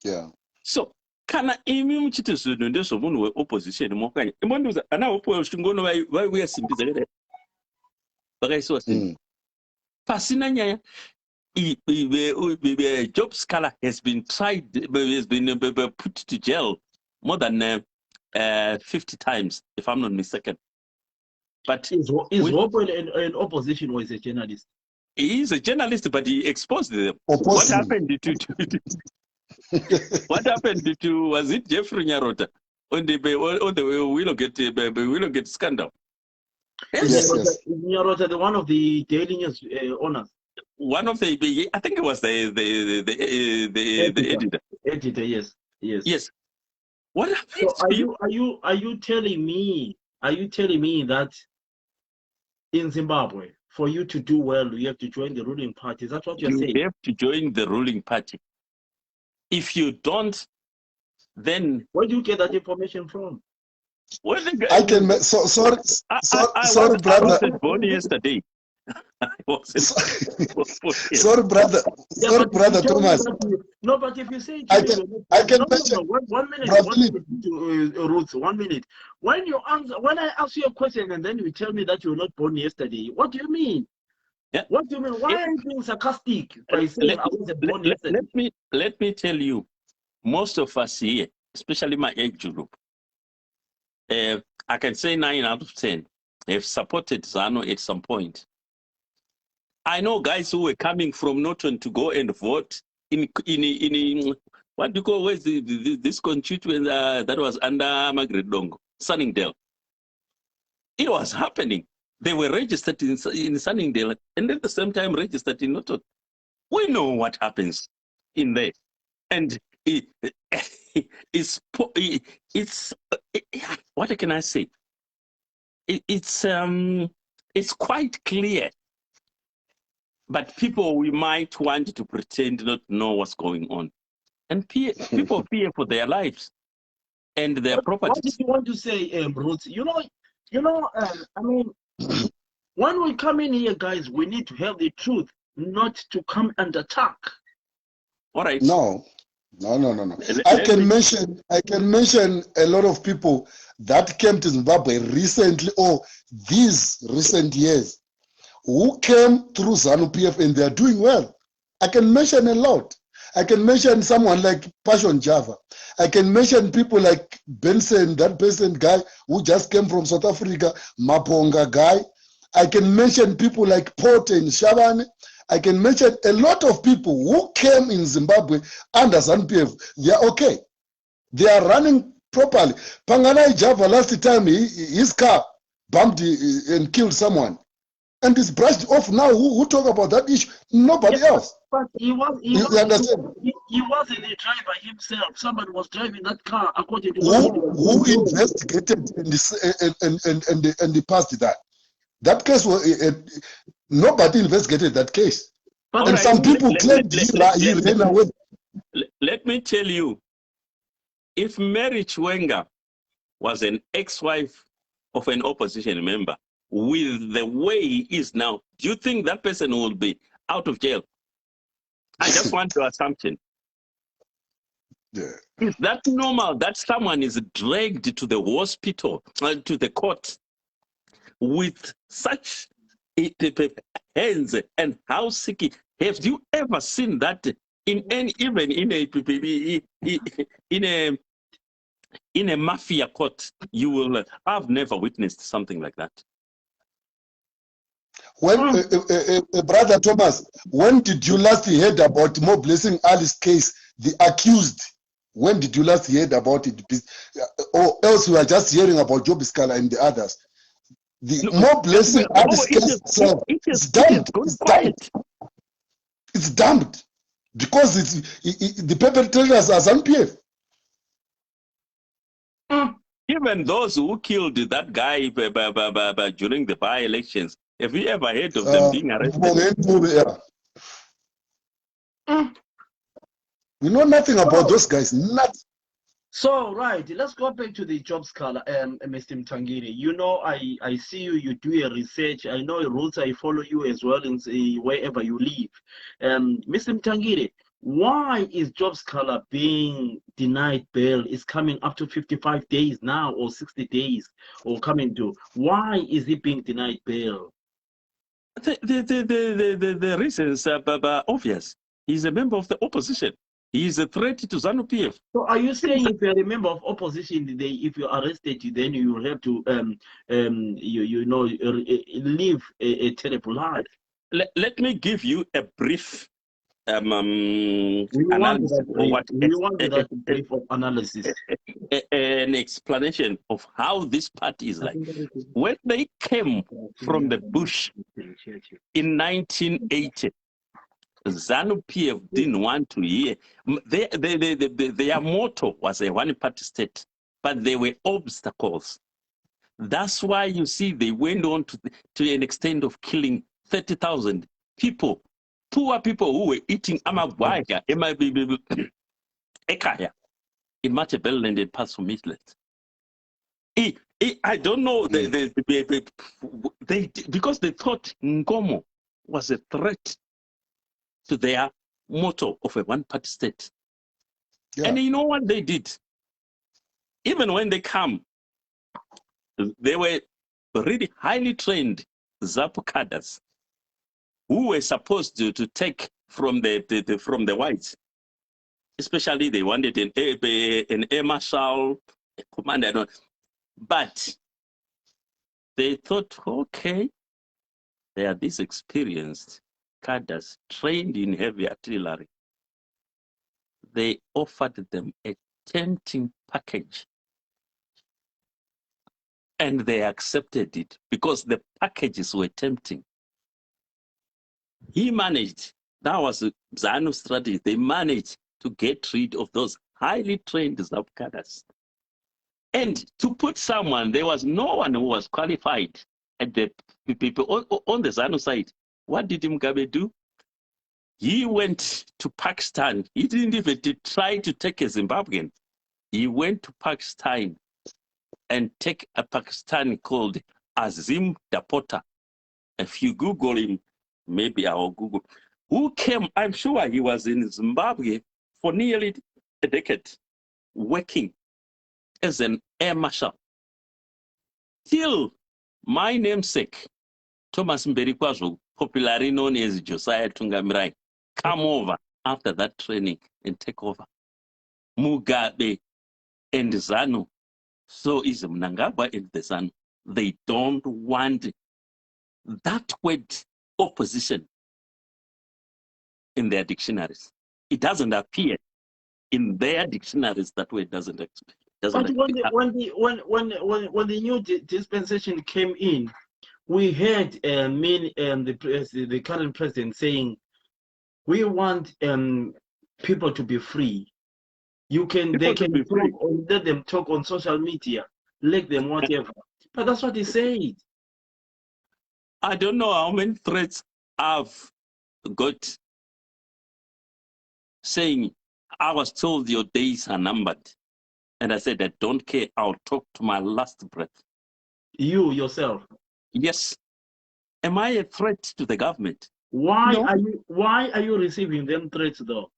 Yeah. So, kana imi muchiti zvinhu ndezvomunhu weopposition mokanya. Imondiuza ana opo shingono vaiuya simbi dzakadai. Vakaisiwa simbi. Pasina nyaya. Job Scholar has been put to jail more than 50 times, if I'm not mistaken. But is Rob an opposition or is a journalist? He is a journalist, but he exposed them. Opposing. What happened to what happened to, was it Jeffrey Nyarota on the Willowgate scandal? Yes. Nyarota, the one of the Daily News owners. One of the, I think it was the editor. Editor, yes. Yes. What happened? So are you telling me that in Zimbabwe, for you to do well, you have to join the ruling party? Is that what you're saying? You have to join the ruling party. If you don't, then where do you get that information from? Well, I can. Sorry, brother. I was born yesterday. Sorry, brother. Sorry, brother Thomas. No, but if you say I can mention. 1 minute, Ruth, 1 minute. When I ask you a question and then you tell me that you were not born yesterday, what do you mean? Yeah. What do you mean? Why are you being sarcastic by saying I wasn't born yesterday? Let me tell you, most of us here, especially my age group, I can say 9 out of 10 have supported ZANU at some point. I know guys who were coming from Norton to go and vote in what do you call, where's this constituent that was under Margaret Dongo, Sunningdale. It was happening. They were registered in Sunningdale and at the same time registered in Norton. We know what happens in there. And it's what can I say? It's quite clear. But people, we might want to pretend not to know what's going on. And people fear for their lives and their properties. What did you want to say, Ruth? I mean, when we come in here, guys, we need to have the truth, not to come and attack. All right. No. I can mention a lot of people that came to Zimbabwe recently or these recent years who came through ZANU-PF and they are doing well. I can mention a lot. I can mention someone like Passion Java. I can mention people like Benson, that Benson guy who just came from South Africa, Maponga guy. I can mention people like Porte and Shabane. I can mention a lot of people who came in Zimbabwe under ZANU-PF. They are okay. They are running properly. Panganai Java, last time his car bumped and killed someone. And it's brushed off now. Who talk about that issue? Nobody else. But he wasn't a driver himself. Somebody was driving that car according to who investigated and they passed that. That case was nobody investigated that case. But and some people claimed he ran away. Let me tell you, if Mary Chwenga was an ex-wife of an opposition member, with the way he is now, do you think that person will be out of jail? I just want your assumption. Yeah. Is that normal that someone is dragged to the hospital, to the court, with such hands and how sick? Have you ever seen that in a mafia court? You will. I've never witnessed something like that. When Brother Thomas, when did you last heard about More Blessing Ali's case, the accused? When did you last heard about it? Or else we are just hearing about Job Sikhala and the others. The More Blessing Ali's case itself is dumped. It's dumped because the perpetrators are ZANU-PF. Even those who killed that guy during the by-elections, have you ever heard of them being arrested? We know nothing about those guys. Nothing. So, right, let's go back to the Job Sikhala, Mr. Mtangiri. You know, I see you do a research. I know Ruth, I follow you as well in wherever you live. Mr. Mtangiri, why is Job Sikhala being denied bail? It's coming up to 55 days now, or 60 days, or coming to. Why is he being denied bail? The reasons are obvious. He's a member of the opposition. He is a threat to ZANU-PF. So are you saying if you're a member of opposition today, if you're arrested, then you will have to live a terrible life? Let me give you a brief analysis an explanation of how this party is like. When they came from the bush in 1980, ZANU-PF didn't want to hear. Their motto was a one-party state, but there were obstacles. That's why you see they went on to an extent of killing 30,000 people, poor people who were eating amagwaya, ekaya, in Machiavelli and parts of Midland. I don't know, because they thought Ngomo was a threat to their motto of a one-party state. Yeah. And you know what they did? Even when they come, they were really highly trained ZAPU cadres. who were supposed to take from the whites. Especially they wanted an air marshal, a commander, I don't know. But they thought, okay, they are these experienced cadres trained in heavy artillery. They offered them a tempting package. And they accepted it because the packages were tempting. He managed, that was ZANU's strategy. They managed to get rid of those highly trained ZAP cadres. And to put someone, there was no one who was qualified at the people on the ZANU side. What did Mugabe do? He went to Pakistan. He didn't even try to take a Zimbabwean. He went to Pakistan and take a Pakistani called Azim Dapota. If you Google him, maybe I'll Google, who came, I'm sure he was in Zimbabwe for nearly a decade, working as an air marshal. Till my namesake, Thomas Mberikwazo, popularly known as Josiah Tungamirai, come over after that training and take over. Mugabe and ZANU, so is Mnangagwa and the ZANU. They don't want that word opposition in their dictionaries. It doesn't appear in their dictionaries. That word doesn't appear. But when the new dispensation came in, we heard the current president saying, "We want people to be free. They can talk let them talk on social media, let them whatever." But that's what he said. I don't know how many threats I've got saying, I was told your days are numbered. And I said, I don't care. I'll talk to my last breath. You yourself? Yes. Am I a threat to the government? Why No. are you receiving them threats though?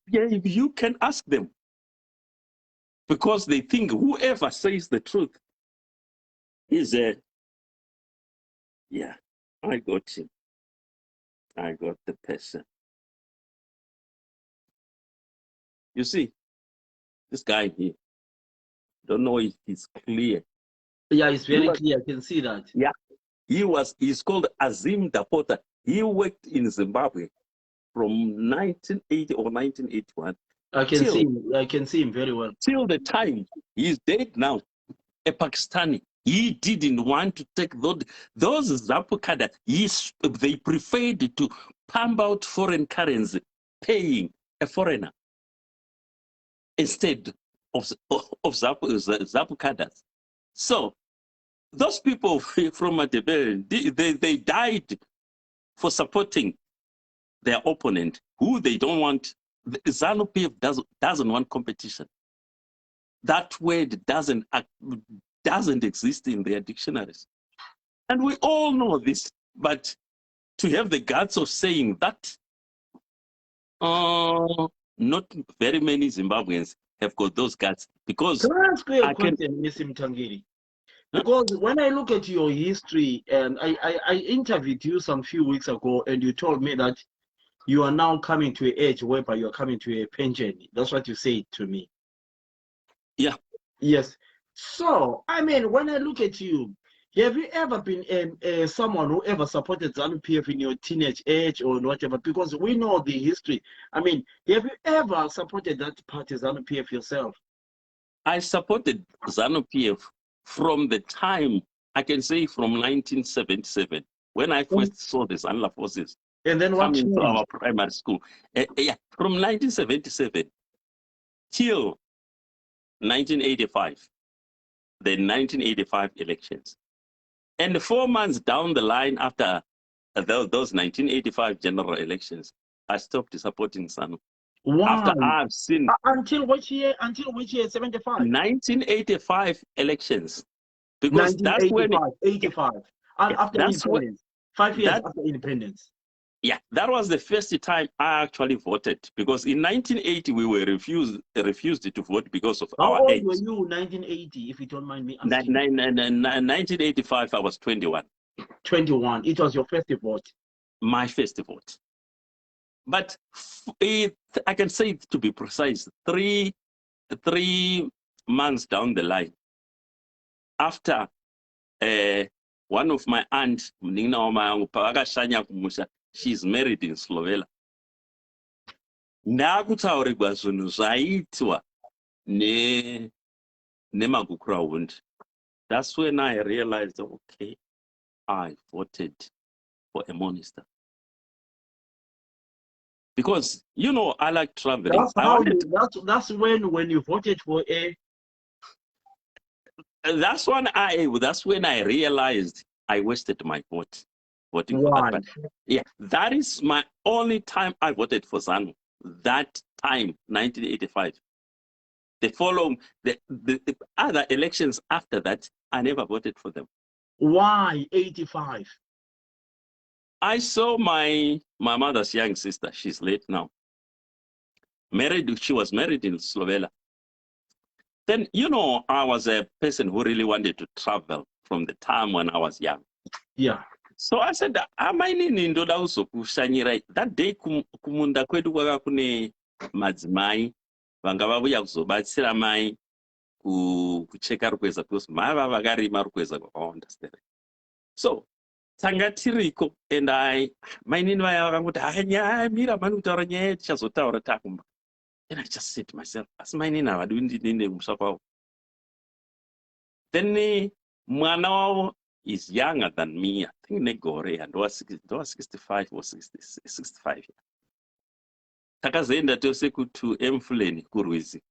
Yeah, you can ask them. Because they think whoever says the truth is a, yeah, I got him. I got the person. You see, this guy here, don't know if he's clear. Yeah, it's very clear. I can see that. Yeah, he's called Azim Dapota. He worked in Zimbabwe from 1980 or 1981. I can see him very well. Till the time he's dead now, a Pakistani. He didn't want to take those Zapu cadre. They preferred to pump out foreign currency, paying a foreigner instead of Zapu cadres. So those people from Matebele, they died for supporting their opponent, who they don't want. The ZANU-PF doesn't want competition. That word doesn't exist in their dictionaries. And we all know this, but to have the guts of saying that, not very many Zimbabweans have got those guts. Because can I ask you a question, Mr. Mtangiri? Because when I look at your history, and I interviewed you some few weeks ago, and you told me that you are now coming to an age whereby you are coming to a pension. That's what you said to me. Yeah. Yes. So, I mean, when I look at you, have you ever been someone who ever supported ZANU-PF in your teenage age or whatever? Because we know the history. I mean, have you ever supported that party, ZANU-PF, yourself? I supported ZANU-PF from the time, I can say from 1977, when I first saw the ZANU forces. And then what coming to our primary school. Yeah, from 1977 till 1985, the 1985 elections. And 4 months down the line after those 1985 general elections, I stopped supporting ZANU. Why? After I've seen... Until which year? Until which year? 75? 1985 elections. Because 85. And yeah, after independence. 5 years after independence. Yeah, that was the first time I actually voted, because in 1980 we were refused to vote because of our age. How old were you in 1980, if you don't mind me asking? 1985, I was 21. 21. It was your first vote. my first vote. But I can say, to be precise, three months down the line, after one of my aunts, she's married in Slovenia. Ndakutaurirwa zvinhu zvaiitwa nemagukura hundi. That's when I realized, okay, I voted for a minister. Because, you know, I like traveling. That's when you voted for a. That's when I realized I wasted my vote voting for that. But yeah, that is my only time I voted for ZANU. That time, 1985. The other elections after that, I never voted for them. Why 85? I saw my mother's young sister. She's late now. She was married in Slovenia. Then, you know, I was a person who really wanted to travel from the time when I was young. Yeah. So I said, that day kumunda kwedu kwaka kune madzimai vanga vabuya kuzobatsira mai kucheka rukweza because mai vakarima rukweza kwakawanda. So tanga tiriko and mainini vaya vakangoti mira mani kutaura nyaya tichazotaura takumba. And I just said to myself, as mainini havadi ndine kumusha kwavo. Then mwana wavo is younger than me. I think negore and was 65 or 65. Takazoenda tose kutu emfuleni kurwizi.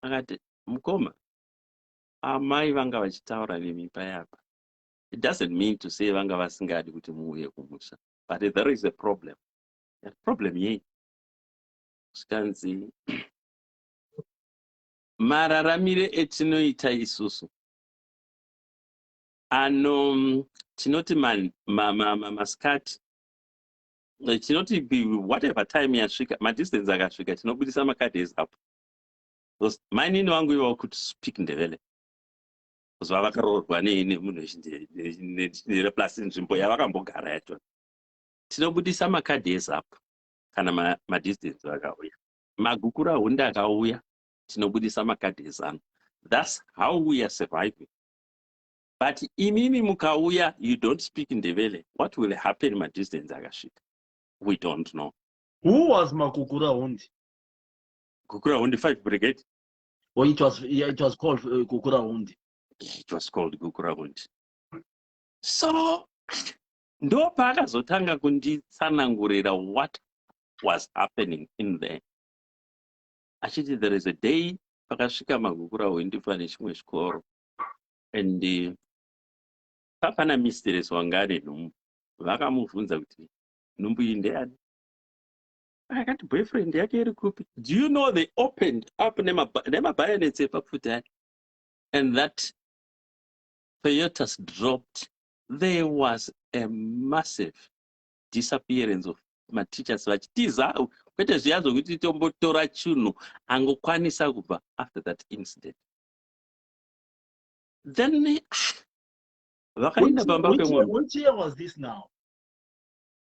Akati mukoma amai vanga vachitaura nemimba yapa. It doesn't mean to say vanga vasingadi kuti muuye kumusha, but there is a problem. The problem yei skanzi mararamire etinoita isusu tinoti maskati tinoti whatever time yasvika madistance akasvika tinobudisa makadhezi apo because mainini vangu ivawo kuti speak ndevele because vavakaroorwa nemunhu nereplasi nzvimbo yavakambogara yacho. Tinobudisa makadhezi apo kana madistance akauya, magukura hundi akauya, tinobudisa makadhezi ano. That's how we are surviving. But imimi mukauya, you don't speak ndevele, what will happen madistance akasvika? We don't know. Who was Makukura Hundi? Kukura Hundi 5 Brigade? Well, it was called Kukura Hundi. It was called Kukura Hundi. So, ndo pakazotanga kunditsanangurira what was happening in there. Actually, there is a day pakasvika magukura Hundi pane chimwe chikoro. And papana mistress wangari nhumbu. Vakamubvunza kuti nhumbu iyi ndeani? Akati boyfriend yake iri kupi? Do you know they opened up nemabayonets epapfuta? And that Toyotas dropped. There was a massive disappearance of my teachers. Vachitiza kwete zviya zvokuti tombotora chinhu angokwanisa kubva after that incident. Then vakaenda pamba pemwe. Which year was this now?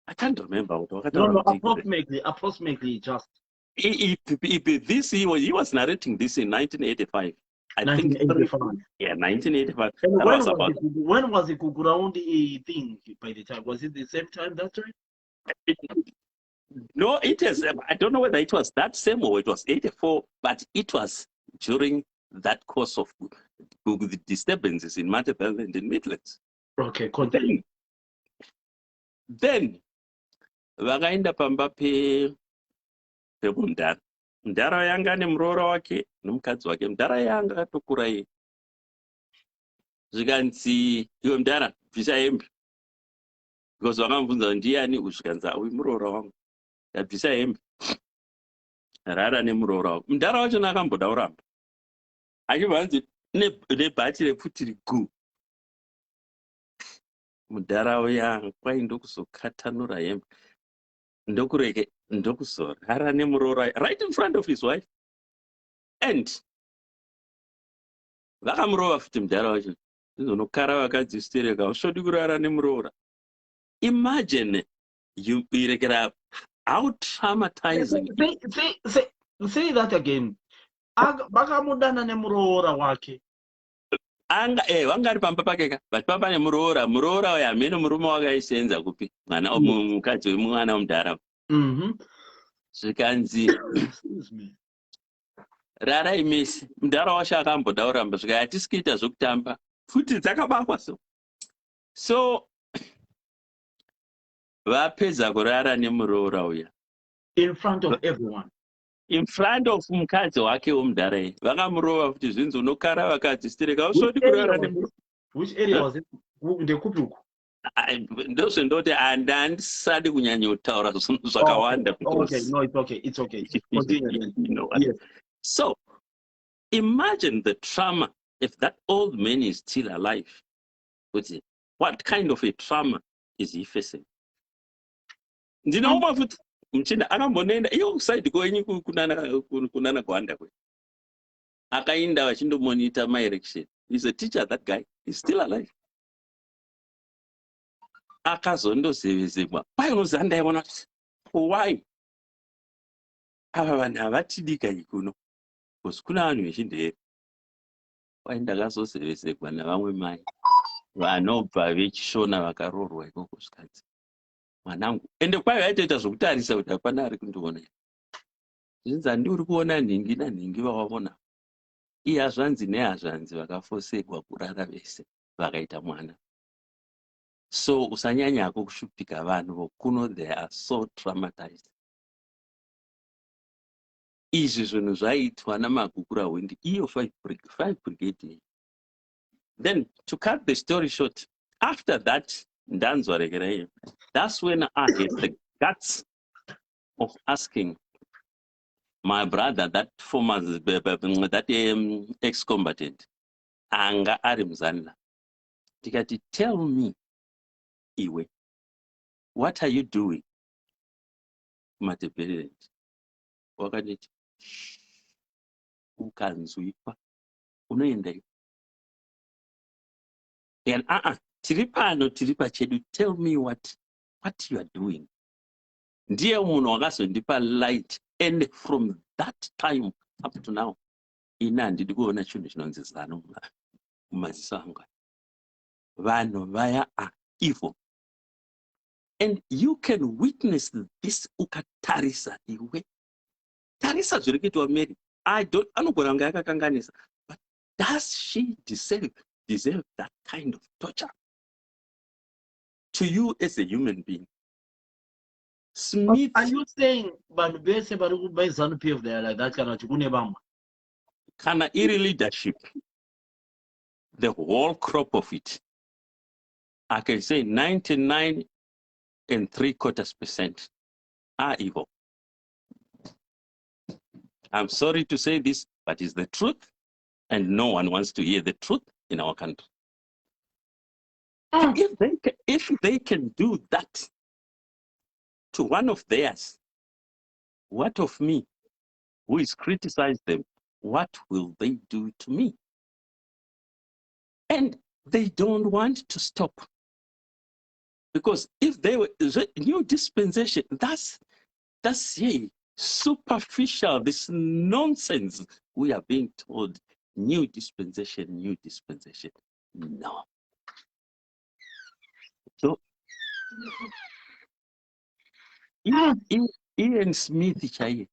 I can't remember. No, approximately just. This he was narrating this in 1985. I 1985. think. Yeah, 1985. And when was the Kukuraundi thing by the time? Was it the same time that time? No, it is. I don't know whether it was that same or it was 84, but it was during that course of the disturbances in Matabele and in Midlands. Okay, continue. Then vakaenda pamba pemundara. Mundara yanga nemuroora wake nomukadzi wake. Mundara yanga akatokura iye. Zvikanzi iwe mundara bvisa hembe. Because vakamubvunza ndiani uyu, zvikanzi uyu muroora wangu. Ndabvisa hembe. Rara nemuroora wako. Mundara wachona akamboda kuramba. Achibva anzi nebhati repfuti gu. Mundara uya kwai ndokuzokatanura hembe. Ndokuzorara nemuroora right in front of his wife. And vakamurova futi mudhara wacho. Ndizonokara vakadzi ustereka usvodi kurara nemuroora. Imagine you how traumatizing. Say that again. Bakamudana nemuroora wake. Anga vangari pamba pake ka but papa nemuroora uyu hamene murume wakaisenza kupi mwana mukadzi wemwana womudhara zvikanzi rarai mese mudhara wacho akambodauramba zvika hatisi kuita zvokutamba futi dzakabakwa so vapedza kurara nemuroora uya in front of everyone, in front of mukadzi wake womudhara iyi vakamurova futi zvinzi unokara vakadzi sitireka usvoti kurara nemuroora. Which area was it? Ndekupi uko? Ndozvendoti handisadi kunyanyotaura zvinhu zvakawanda. Okay, no, it's okay. Continue. You know what? Yes. So imagine the trauma if that old man is still alive. What kind of a trauma is he facing? Ndinooma futi muchinda akambonoenda iyo kusaidi kwenyu kunana kuwanda kwe akaenda vachindomonitor my election. He's a teacher, that guy. He's still alive. Akazondozevezekwa painozi andaiona kuti why ava vanhu havatidi kanyi kuno because kuna vanhu vechindere wai ndakazozevezekwa navamwe mai vanobva vechishona vakaroorwa ikoko zvikadzi mwanangu ende kwai vaitoita zvokutarisa kuti hapana ari kundiona zvinzi handi uri kuona nhingi nanhingi vavaona iye hazvanzi nehazvanzi vakafosekwa kurara vese vakaita mwana. So usanyanyako kushupika vanhu vokuno they are so traumatized. Izvi zvinhu zvaitwa namagukura wendi iyo 5 brigade. Then to cut the story short, after that ndanzwa regerai, that's when I had the guts of asking my brother, that former ex-combatant, anga ari muzanla, tikati tell me iwe, what are you doing kumatebhererenti? Wakati ukanzwikwa unoenda iwe. And tiri pano tiri pachedu, tell me what you are doing. Ndiye munhu wakazondipa light, and from that time up to now ina handidi kuona chinhu chinonzi zano mumaziso angu. Vanhu vaya are evil. And you can witness this ukatarisa iwe. Tarisa zviri kuitwa Mary. Anogona kunge akakanganisa. But does she deserve that kind of torture? To you as a human being. Smith. Are you saying vanhu vese vari kuba ZANU-PF they are like that kana kuti kune vamwe? Kana iri leadership. The whole crop of it. I can say 99.75% are evil. I'm sorry to say this, but it's the truth, and no one wants to hear the truth in our country. If they can do that to one of theirs, what of me, who is criticized them, what will they do to me? And they don't want to stop. Because if they were new dispensation, that's superficial, this nonsense we are being told. New dispensation. No. So Ian Smith chaiye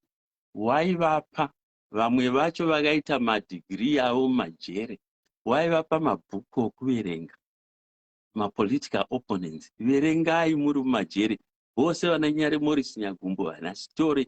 waivapa vamwe vacho vakaita madegree avo majere, waivapa mabhuku okuverenga, mapolitical opponents, verengai muri mumajere, vose vananyare Morris Nyagumbo, vana Story.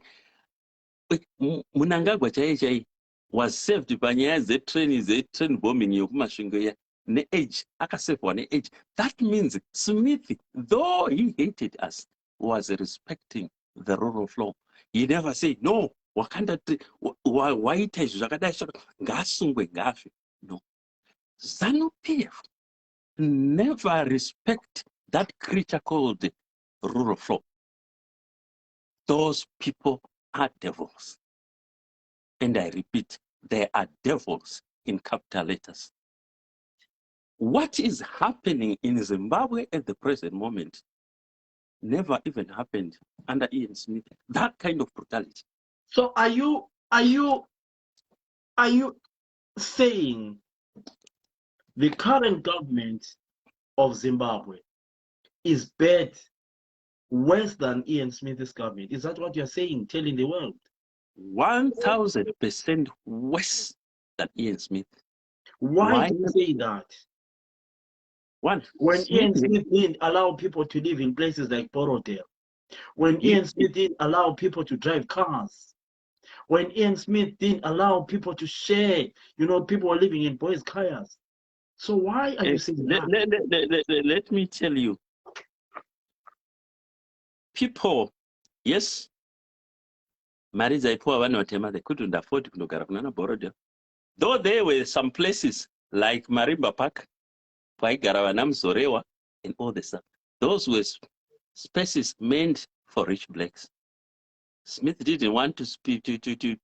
Munangagwa chaiye was saved panyaya train bombing yokumasvingo iya neEdge, akasevwa neEdge. That means Smith, though he hated us, was respecting the rule of law. He never said, no, waita izvi zvakadai ngaasungwe ngafe. No. ZANU-PF never respect that creature called the rule of law. Those people are devils. And I repeat, they are devils in capital letters. What is happening in Zimbabwe at the present moment never even happened under Ian Smith. That kind of brutality. So are you saying the current government of Zimbabwe is bad, worse than Ian Smith's government? Is that what you're saying, telling the world? 1000% worse than Ian Smith. Why do you say that? One, When Ian Smith, Smith didn't allow people to live in places like Borodale, when Ian Smith didn't allow people to drive cars, when Ian Smith didn't allow people to share, people were living in boys' cars. So why are you saying that? let me tell you, people, yes, mari dzaipiwa vanhu vatema, they couldn't afford kunogara kunana Borodale. Though there were some places like Marimba Park, kwaigara vana Muzorewa, and all the stuff. Those were spaces meant for rich blacks. Smith didn't want to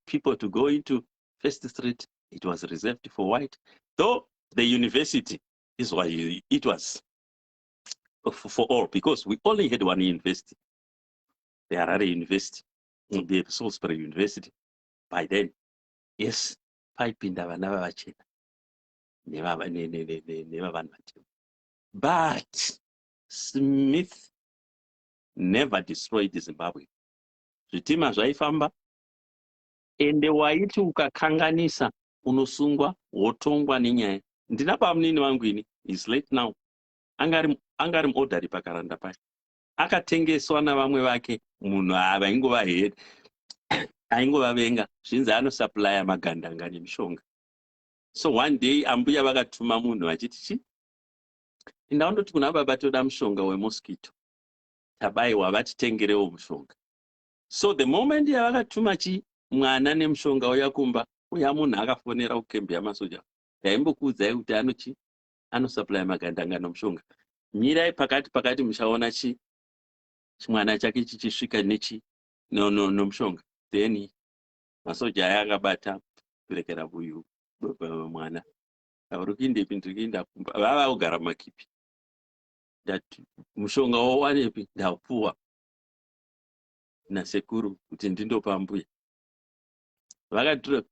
people to go into First Street. It was reserved for white. Though the university is why it was for all, because we only had one university, the Harare University, the Salisbury University. By then, yes, paipinda vana vavachena nevavanhu vatema. But Smith never destroyed Zimbabwe. Zvitima zvaifamba, ende waiti ukakanganisa unosungwa, wotongwa nenyaya. Ndina pamunini wangu ini, is late now. Angari muodhari pakaranda pake. Akatengeswa navamwe vake, munhu aingovavenga, zvinzi anosuplya magandanga nemishonga. So one day ambuya vakatuma munhu vachiti chi, enda undoti kuna baba toda mushonga wemosquito, tabaiwa vatitengerewo mushonga. So the moment yavakatuma chi mwana nemushonga uya kumba, uya munhu akafonera kukembi yamasoja, ndaimbokuudzai kuti anosuplya magandanga nomushonga. Mirai pakati muchaona chimwana chake chichisvika nomushonga. Then masoja aya akabata kurekera uyu mwana. Uri kuindepi? Ndiri kuenda kumba. Vava kugara mumakipi. Ndati mushonga wawanepi? Ndapuwa nasekuru kuti ndindopa mbuya. Vakatora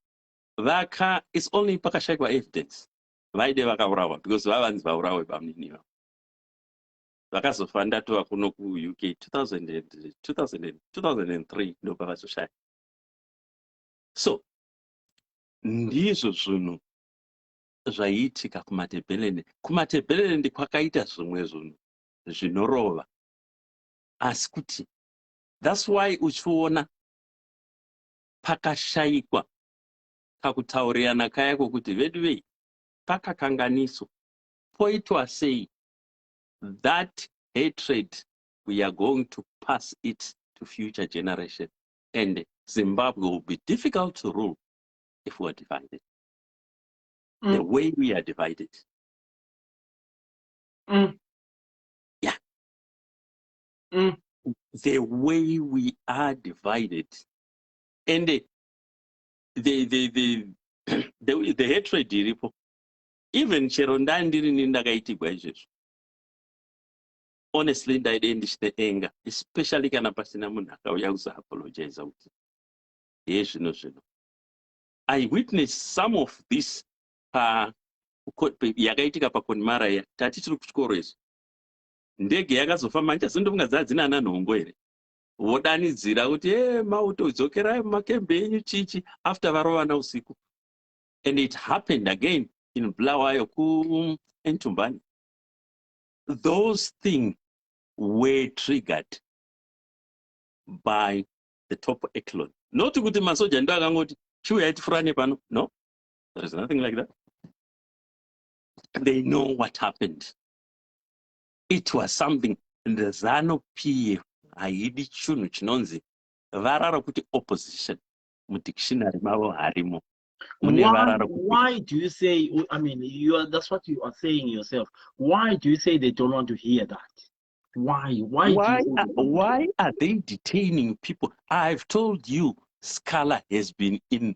it's only pakashayikwa evidence. Vaide vakaurawa because vavanzi vaurawe pamunini vavo. Vakazofa ndatova kuno kuUK 2003 ndo pavazoshaya. So ndizvo zvinhu zvaiitika kumatebhelende. Kumatebhelende kwakaita zvimwe zvinhu zvinorova. Asi kuti that's why uchiona pakashayikwa kakutaurirana kaya kwokuti vedu vei pakakanganiso poitwa sei, that hatred we are going to pass it to future generation, and Zimbabwe will be difficult to rule if we are divided. The way we are divided. Yeah. The way we are divided. And the hatred iripo. Even chero ndandiri ndakaitigwa izvezvo. Honestly, ndaide ndichite anger, especially kana pasina munhu akauya kuzoapologize kuti zvino. I witnessed some of this yakaitika pakonimara iya. Tati tiri kuchikoro izvo. Ndege yakazofamba, ndichazindofunga dzadzina nanhongo here. Vodanidzira kuti mauto dzokerai mumakembe enyu chichi after varovana usiku. And it happened again in Bulawayo kuEntumbani. Those things were triggered by the top echelon. Not kuti masoja ndo akangoti chiuya tifurane pano. No, there is nothing like that. They know what happened. It was something. The ZANU-PF haidi chinhu chinonzi varara kuti opposition mudictionary mavo harimo. Why do you say, I mean, that's what you are saying yourself. Why do you say they don't want to hear that? Why are they detaining people? I've told you, Sikhala has been in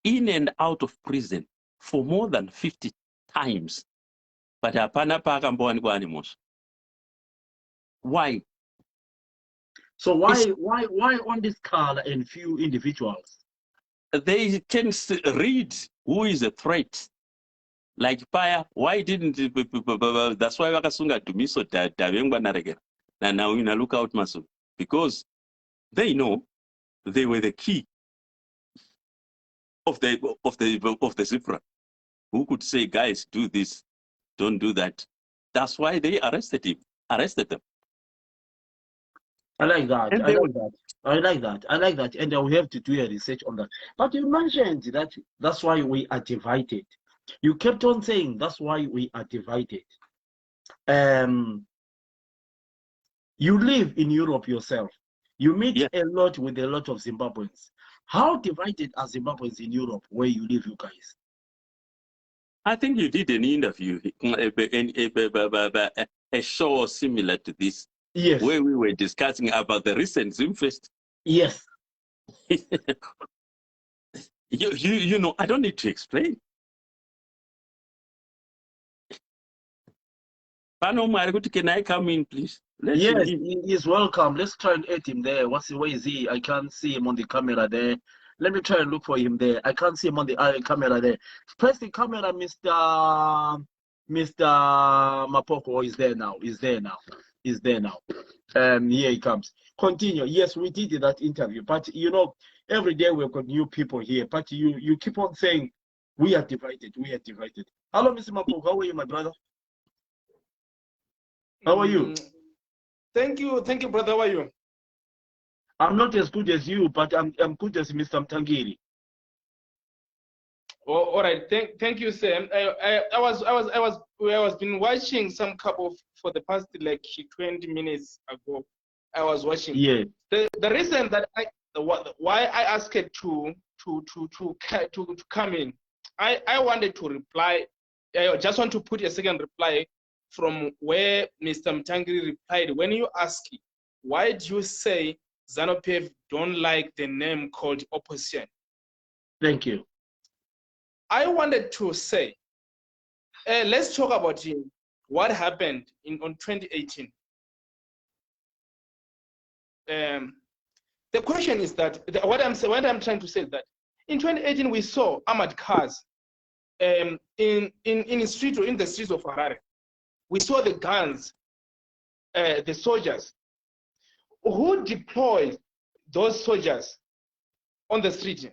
and out of prison for more than 50 times. But hapana pakambowanikwa ane mhosva. Why? So why on this color and few individuals? They can read who is a threat. Like Paya, why didn't that's why Wakasunga to me so that now you look out Masu. Because they know they were the key of the Zifra. Who could say, guys, do this, don't do that. That's why they arrested them. I like that. And I like that. I like that. I like that. And we have to do a research on that. But you mentioned that that's why we are divided. You kept on saying that's why we are divided. You live in Europe yourself. You meet a lot with a lot of Zimbabweans. How divided are Zimbabweans in Europe where you live, you guys? I think you did an interview, a show similar to this. Yes. Where we were discussing about the recent Zimfest. Yes. you know, I don't need to explain. Can I come in, please? Yes, he is welcome. Let's try and add him there. Where is he? I can't see him on the camera there. Let me try and look for him there. I can't see him on the camera there. Press the camera, Mr. Mapoko is there now. Is there now. Is there now. Here he comes. Continue. Yes, we did that interview. But, you know, every day we've got new people here. But you keep on saying, we are divided. We are divided. Hello, Mr. Mapoko. How are you, my brother? How are you? Thank you, brother. How are you? I'm not as good as you, but I'm good as Mr. Mtangiri. Oh, all right. Thank you, Sam. I was been watching some couple for the past like 20 minutes ago. I was watching. Yeah. The reason that why I asked it to come in, I wanted to reply. I just want to put a second reply from where Mr. Mtangiri replied when you ask, why do you say ZANU-PF don't like the name called opposition? Thank you. I wanted to say, let's talk about what happened on 2018. The question is that what I'm trying to say is that in 2018 we saw armored cars in the streets of Harare. We saw the guns, the soldiers. Who deployed those soldiers on the street?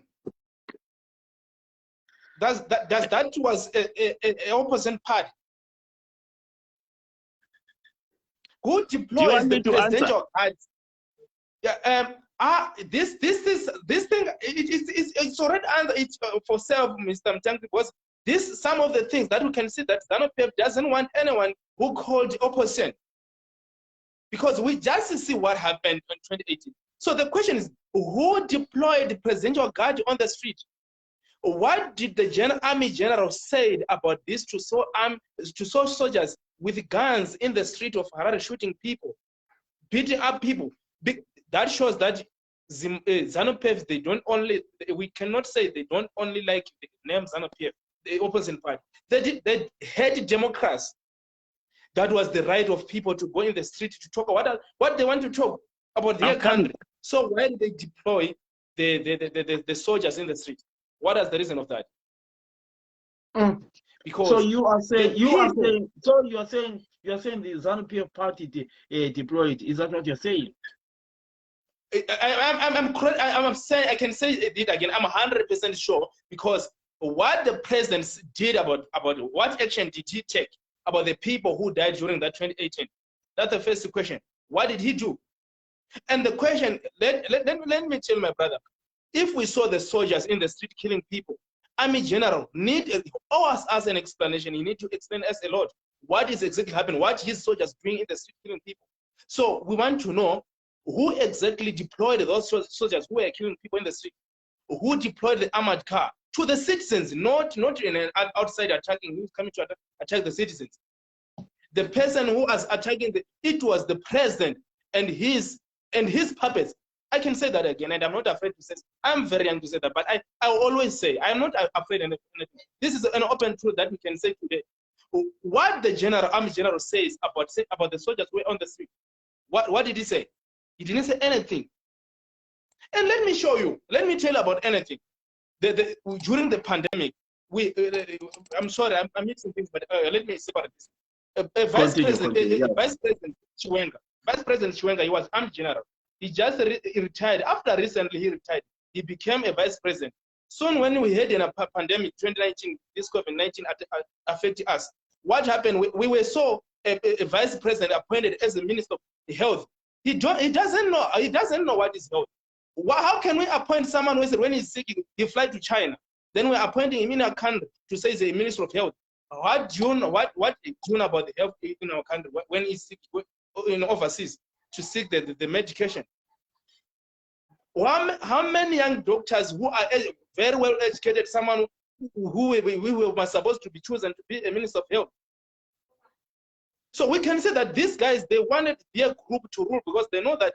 That was an opposite party. Who deploys the presidential guards? Yeah, this thing it's already under it's for self, Mr. Mtangiri, because some of the things that we can see that ZANU-PF doesn't want anyone who called opposition, because we just see what happened in 2018. So the question is, who deployed the presidential guard on the street? What did the army general say about this to saw soldiers with guns in the street of Harare shooting people, beating up people? That shows that ZANU-PF, we cannot say they don't only like the name ZANU-PF, the opposing party. They hate democracy. That was the right of people to go in the street to talk about what they want to talk about their country. So why did they deploy the soldiers in the street? What is the reason of that? Because so you are saying the ZANU-PF party deployed. Is that what you're saying? I'm saying, I can say it again. I'm 100% sure, because what the president did about what action did he take about the people who died during that 2018? That's the first question. What did he do? And the question, let me tell my brother, if we saw the soldiers in the street killing people, Army General owes us an explanation. He need to explain us a lot what is exactly happening, what his soldiers doing in the street killing people. So we want to know who exactly deployed those soldiers who were killing people in the street, who deployed the armored car to the citizens, not in an outside attacking, who's coming to attack the citizens. The person who was attacking it was the president and his puppets. I can say that again, and I'm not afraid to say it. I'm very young to say that, but I always say I'm not afraid of anything. This is an open truth that we can say today. What the army general says about the soldiers who were on the street, what did he say? He didn't say anything. And let me show you. Let me tell you about anything. During the pandemic, I'm sorry, I'm mixing things, but let me separate this. Vice President Chiwenga, he was army general. He just retired. After recently he retired, he became a vice president. Soon when we had a pandemic, 2019, this COVID-19 affected us. What happened? We saw a vice president appointed as the minister of health. He doesn't know what is health. How can we appoint someone who said when he's sick, he fly to China? Then we're appointing him in our country to say he's a minister of health. What do you know? What do you know about the health in our country when he's sick in overseas to seek the medication? How many young doctors who are very well educated, someone who we were supposed to be chosen to be a minister of health? So we can say that these guys, they wanted their group to rule because they know that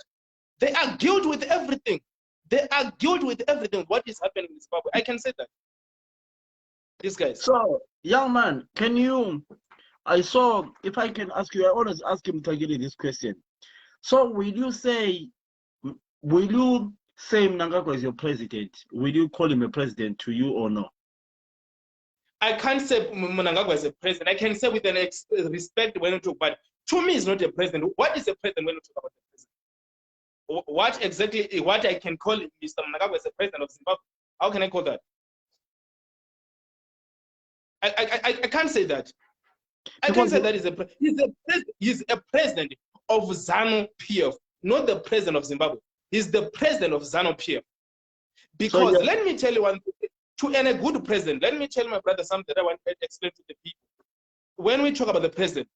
they are guilty with everything. They are guilty with everything. What is happening in Zimbabwe? I can say that. These guys. So, young man, can you, if I can ask you, I always ask him Tagiri this question. So will you say Mnangagwa is your president? Will you call him a president to you or no? I can't say Mnangagwa is a president. I can say with an respect when you talk, but to me, he's not a president. What is a president when you talk about the president? What I can call Mr. Mnangagwa as the president of Zimbabwe? How can I call that? I can't say that. I can't say that he's a president of ZANU-PF, not the president of Zimbabwe. He's the president of ZANU-PF. Because let me tell you one thing, to any good president, let me tell my brother something that I want to explain to the people. When we talk about the president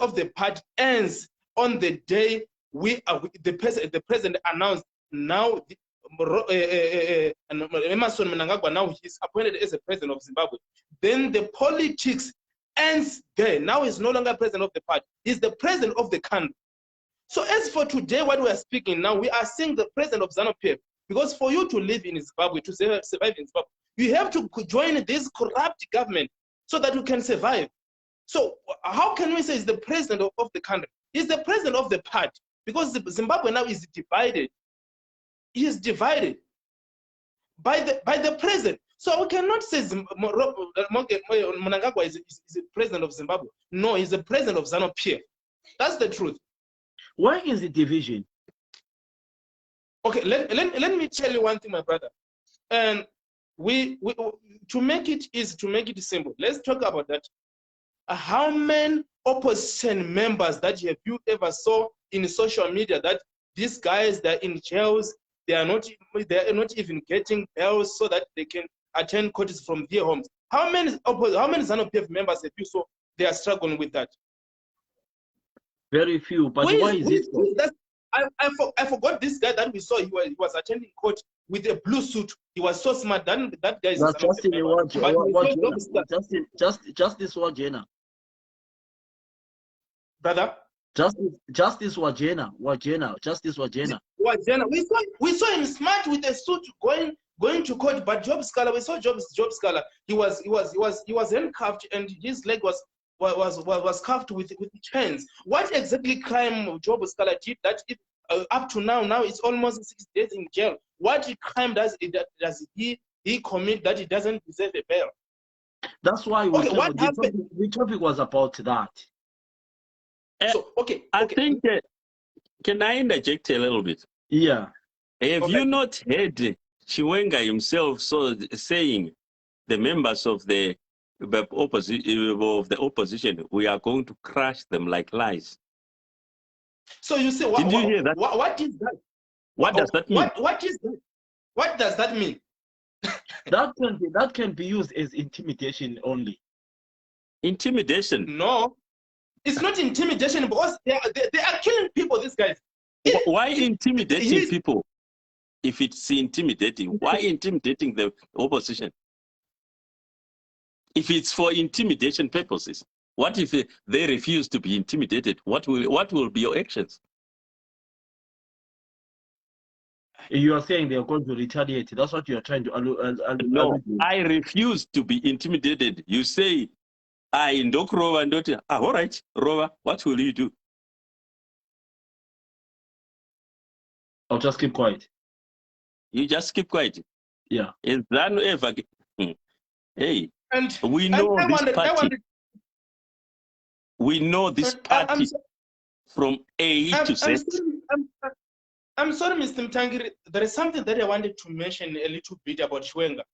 of the party ends on the day the president announced now Emerson Mnangagwa now he's appointed as the president of Zimbabwe. Then the politics ends there. Now he's no longer president of the party. He's the president of the country. So as for today, what we are speaking now, we are seeing the president of ZANU-PF. Because for you to live in Zimbabwe, to survive in Zimbabwe, you have to join this corrupt government so that you can survive. So how can we say he's the president of the country? He's the president of the party. Because Zimbabwe now is divided. He is divided by the president. So we cannot say Mnangagwa is the president of Zimbabwe. No, he's the president of ZANU-PF. That's the truth. Why is the division? Okay, let me tell you one thing, my brother. And to make it easy, to make it simple, let's talk about that. How many opposition members that you ever saw in social media that these guys, they're in jails, they are not even getting bails so that they can attend courts from their homes? How many ZANU-PF members have you saw they are struggling with that? Very few. But why is it so? I forgot this guy that we saw. He was attending court with a blue suit. He was so smart. That guy is Justice Wajena. Brother? Justice Wajena. Justice Wajena. We saw him smart with a suit going to court, but Job Scholar, we saw Job Scholar. He was handcuffed and his leg was cuffed with chains. What exactly crime Job Scholar did that up to now it's almost 6 days in jail? What crime does he commit that he doesn't deserve a bail? That's why the topic was about that. So I think can I interject a little bit? Yeah. Have you not heard Chiwenga himself saying the members of the opposition, we are going to crush them like lies? So you say, did you hear that? What is that? What does that mean? What is that? What does that mean? that can be used as intimidation only. Intimidation? No, it's not intimidation because they are killing people. These guys. Why intimidating people? If it's intimidating, why intimidating the opposition? If it's for intimidation purposes, what if they refuse to be intimidated? What will be your actions? You are saying they are going to retaliate. That's what you are trying to no, I refuse to be intimidated. You say, I Ndok Rova Ndoti. All right, Rova, what will you do? I'll just keep quiet. You just keep quiet. Yeah. Is that ever? Hey, And we know I this wanted, party. We know this party from A to Z. I'm sorry, Mr. Mtangiri. There is something that I wanted to mention a little bit about Chwenga.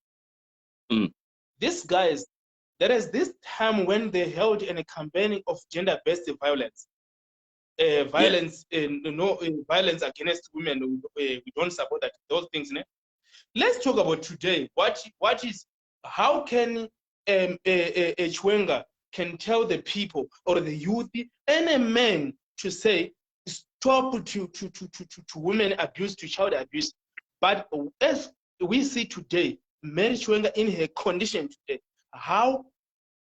These guys, there is this time when they held in a campaign of gender-based violence. Violence, violence against women. We don't support that. Those things. Ne? Let's talk about today. How can Chwenga can tell the people or the youth and a man to say stop to women abuse, to child abuse? But as we see today, Mary Chwenga in her condition today, how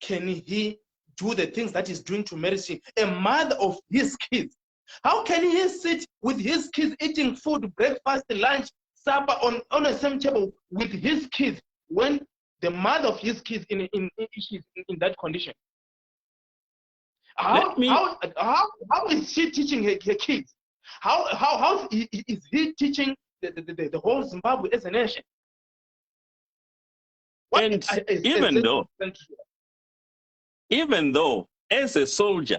can he do the things that he's doing to Mary, a mother of his kids? How can he sit with his kids eating food, breakfast, lunch, supper on the same table with his kids when the mother of his kids in that condition? How is she teaching her kids? How is he teaching the whole Zimbabwe as a nation? And even though as a soldier,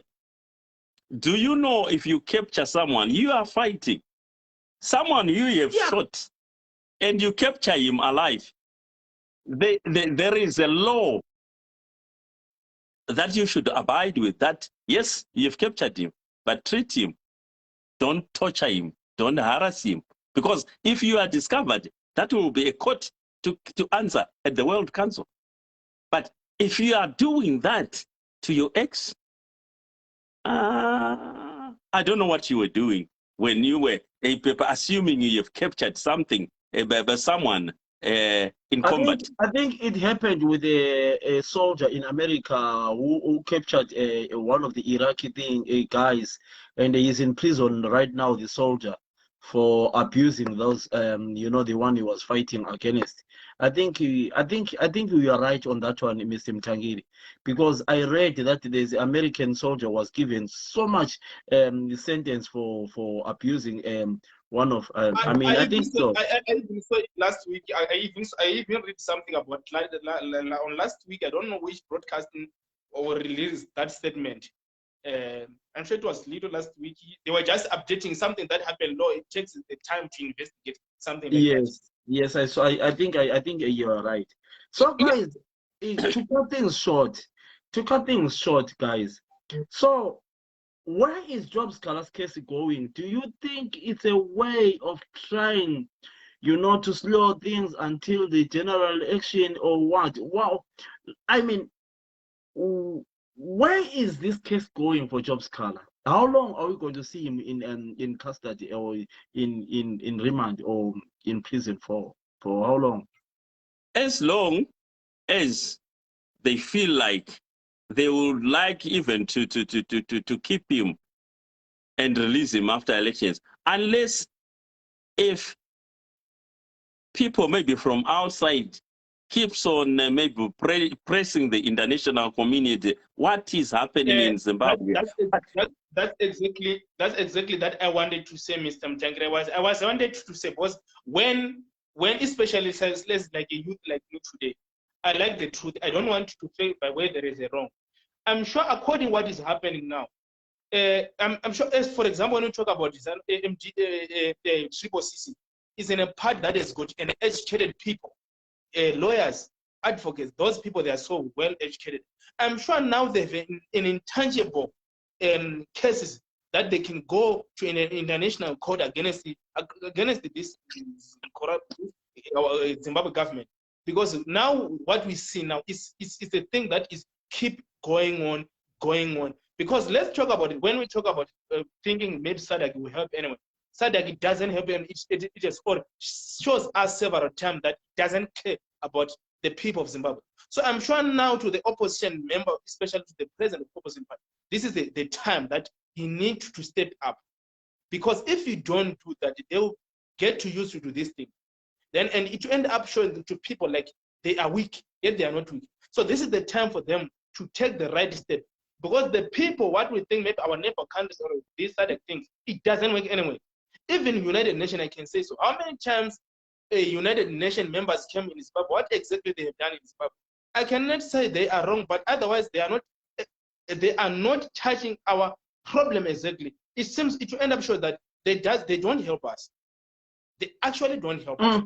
do you know if you capture someone, you are fighting someone you have shot and you capture him alive? There is a law that you should abide with, that yes, you've captured him, but treat him. Don't torture him. Don't harass him. Because if you are discovered, that will be a court to answer at the World Council. But if you are doing that to your ex, I don't know what you were doing when you were assuming you have captured something, someone in combat. I think it happened with a soldier in America who captured one of the Iraqi guys, and he's in prison right now, the soldier, for abusing those, the one he was fighting against. I think we are right on that one, Mr. Mtangiri, because I read that this American soldier was given so much sentence for abusing one of. I think so. I even saw it last week. I even read something about on last week. I don't know which broadcasting or released that statement. I'm sure it was little last week. They were just updating something that happened. No, it takes the time to investigate something like that. Yes, I think you are right. So guys, to cut things short, guys. So where is Job Scala's case going? Do you think it's a way of trying, to slow things until the general election, or what? Wow, I mean, where is this case going for Job Scala? How long are we going to see him in custody, or in remand, or in prison for how long? As long as they feel like they would like even to keep him and release him after elections, unless if people maybe from outside keeps on maybe pressing the international community what is happening in Zimbabwe. That's exactly that I wanted to say, Mr. Mtangire. I wanted to say, because when especially says less like a youth like you today, I like the truth. I don't want to say by where there is a wrong. I'm sure according to what is happening now, I'm sure, as for example, when we talk about this, Triple CC is in a part that has got an educated people, lawyers, advocates. Those people, they are so well educated. I'm sure now they have an intangible cases that they can go to an international court against this corrupt Zimbabwe government. Because now what we see now is a thing that is keep going on. Because let's talk about it. When we talk about thinking maybe SADC will help anyway, SADC doesn't help, and it just shows us several times that it doesn't care about the people of Zimbabwe. So I'm sure now to the opposition member, especially to the president of the opposition party, this is the time that he needs to step up. Because if you don't do that, they will get to use to do this thing. Then, and it will end up showing to people like they are weak, yet they are not weak. So this is the time for them to take the right step. Because the people, what we think, maybe our neighbor countries or these other things, it doesn't work anyway. Even United Nations, I can say so. How many times United Nations members came in Zimbabwe? What exactly they have done in Zimbabwe? I cannot say they are wrong, but otherwise they are not charging our problem exactly. It seems it will end up showing that they don't help us. They actually don't help us,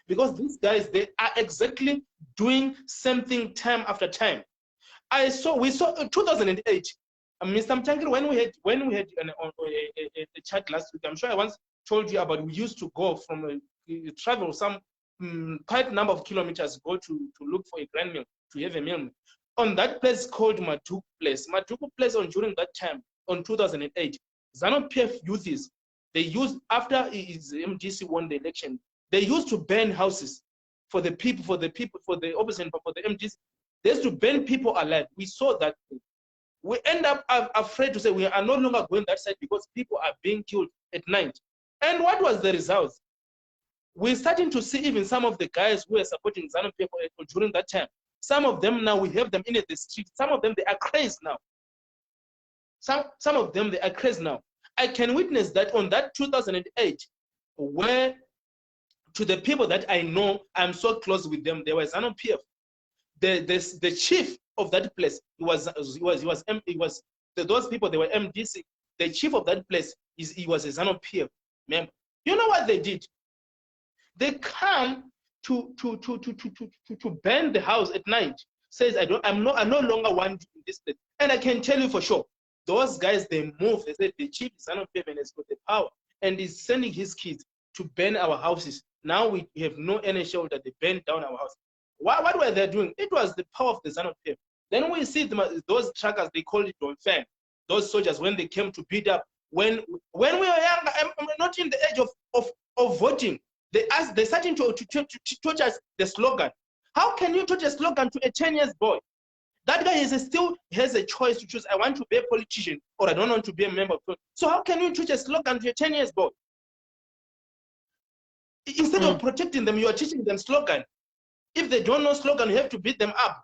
because these guys, they are exactly doing something time after time. We saw 2008, Mr. Mtangiri, when we had a chat last week. I'm sure I once told you about, we used to go from travel some quite number of kilometers, go to look for a grand meal, to have a meal on that place called Maduku Place. Maduku Place, during that time, on 2008, ZANU-PF youths, they used, after his MDC won the election, they used to burn houses for the people, for the opposition, for the MDC. They used to burn people alive. We saw that thing. We end up afraid to say we are no longer going that side because people are being killed at night. And what was the result? We're starting to see even some of the guys who were supporting ZANU-PF during that time. Some of them now, we have them in the street. Some of them, they are crazy now. Some of them, they are crazy now. I can witness that on that 2008, where to the people that I know, I'm so close with them, there was ZANU-PF. The chief of that place, those people, they were MDC. The chief of that place, he was a ZANU-PF member. You know what they did? They come to burn the house at night. Says I no longer want you in this place. And I can tell you for sure, those guys, they move. They said the chief is ZANU-PF and has got the power, and is sending his kids to burn our houses. Now we have no any shelter. They burn down our house. What were they doing? It was the power of the ZANU-PF. Then we see those truckers, they call it Donfen. Those soldiers, when they came to beat up, when we were young, I'm not in the age of voting. They started to touch us the slogan. How can you touch a slogan to a 10-year boy? That guy still has a choice to choose. I want to be a politician, or I don't want to be a member of Congress. So how can you touch a slogan to a 10-year boy? Instead of protecting them, you are teaching them slogan. If they don't know slogan, you have to beat them up.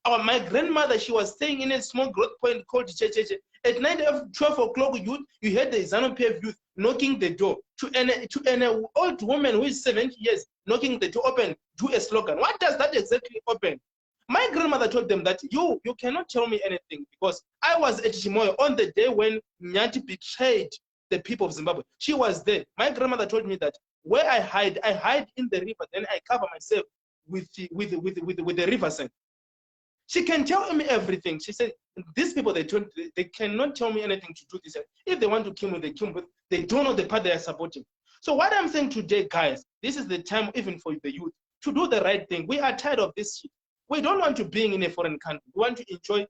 My grandmother, she was staying in a small growth point called Checheche. At night, at 12 o'clock, you heard the ZANU-PF youth knocking the door to an old woman who is 70 years, knocking the door open, do a slogan. What does that exactly open? My grandmother told them that you cannot tell me anything, because I was at Chimoyo on the day when Nyati betrayed the people of Zimbabwe. She was there. My grandmother told me that where I hide in the river, then I cover myself with the river sand. She can tell me everything. She said, these people, they cannot tell me anything to do this. If they want to kill me, they kill me, but they don't know the part they are supporting. So what I'm saying today, guys, this is the time even for the youth to do the right thing. We are tired of this shit. We don't want to be in a foreign country. We want to enjoy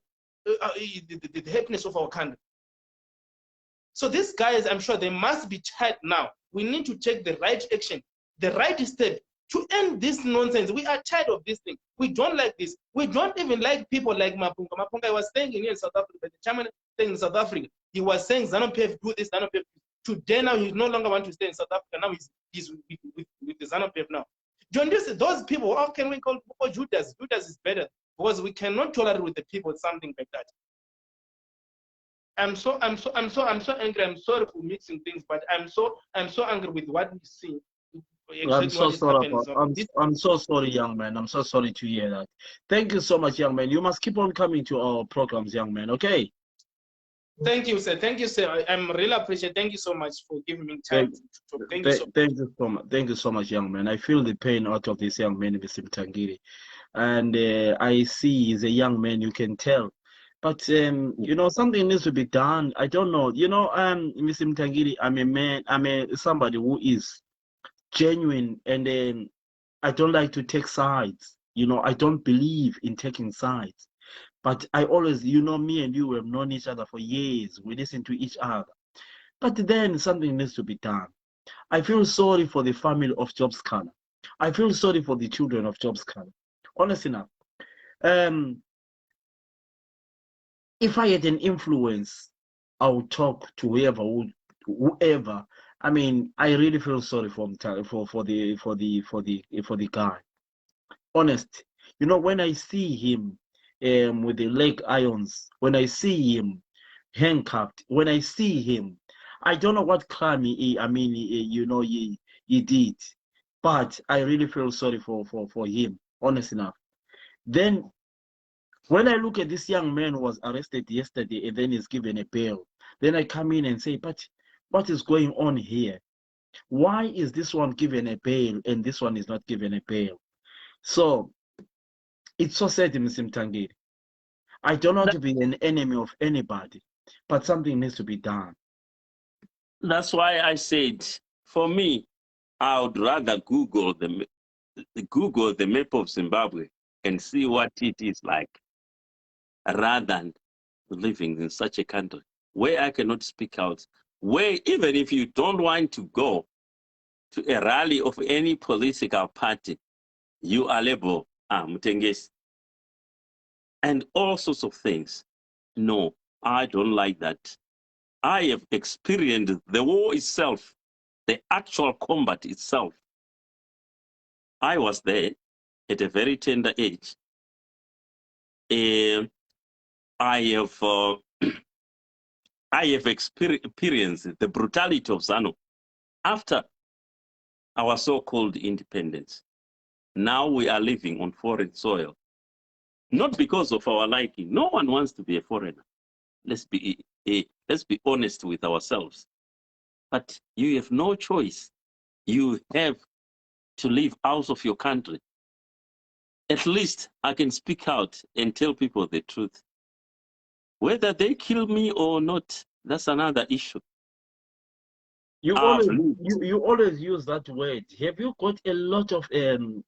the happiness of our country. So these guys, I'm sure they must be tired now. We need to take the right action, the right step to end this nonsense. We are tired of this thing. We don't like this. We don't even like people like Mapunga. Mapunga was staying in South Africa, the chairman staying in South Africa. He was saying ZANU-PF do this, ZANU-PF. Today now, he no longer wants to stay in South Africa. Now he's with the ZANU-PF now. John, those people, how can we call Judas? Judas is better, because we cannot tolerate with the people something like that. I'm so angry. I'm sorry for mixing things, but I'm so angry with what we see. I'm so sorry. I'm so sorry, young man. I'm so sorry to hear that. Thank you so much, young man. You must keep on coming to our programs, young man. Okay. Thank you, sir. Thank you, sir. I'm really appreciate. Thank you so much for giving me time to talk. Thank you so much. Thank you so much, young man. I feel the pain out of this young man, Mr. Mtangiri, and I see he's a young man. You can tell. But you know, something needs to be done. I don't know. You know, Mr. Mtangiri, I'm a man. I'm somebody who is genuine, and I don't like to take sides. You know, I don't believe in taking sides. But I always, you know, me and you have known each other for years. We listen to each other. But then something needs to be done. I feel sorry for the family of Job Sikhala. I feel sorry for the children of Job Sikhala. Honestly enough. If I had an influence, I would talk to whoever. I mean, I really feel sorry for the guy. Honest, you know, when I see him with the leg irons, when I see him handcuffed, when I see him, I don't know what crime he did, but I really feel sorry for him, honest enough. Then when I look at this young man who was arrested yesterday and then he's given a bail, then I come in and say, but what is going on here? Why is this one given a bail and this one is not given a bail? So it's so sad, Mr. Mtangiri. I don't want to be an enemy of anybody, but something needs to be done. That's why I said, for me, I would rather Google the map of Zimbabwe and see what it is like, rather than living in such a country where I cannot speak out, where even if you don't want to go to a rally of any political party, you are labeled Mutengesi, and all sorts of things. No, I don't like that. I have experienced the war itself, the actual combat itself. I was there at a very tender age. I have I have experienced the brutality of ZANU after our so-called independence. Now we are living on foreign soil, not because of our liking. No one wants to be a foreigner. Let's be honest with ourselves. But you have no choice. You have to live out of your country. At least I can speak out and tell people the truth. Whether they kill me or not, that's another issue. You always use that word. Have you got a lot of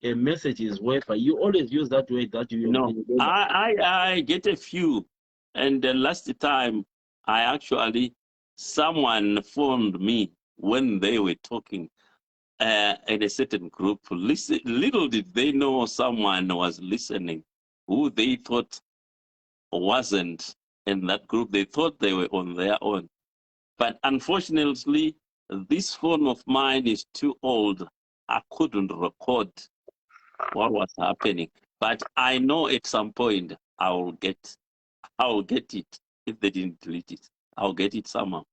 messages where you always use that word that you No, I get a few. And the last time someone phoned me when they were talking in a certain group. Little did they know someone was listening who they thought wasn't in that group. They thought they were on their own. But unfortunately, this phone of mine is too old. I couldn't record what was happening. But I know at some point I will get it. If they didn't delete it, I'll get it somehow.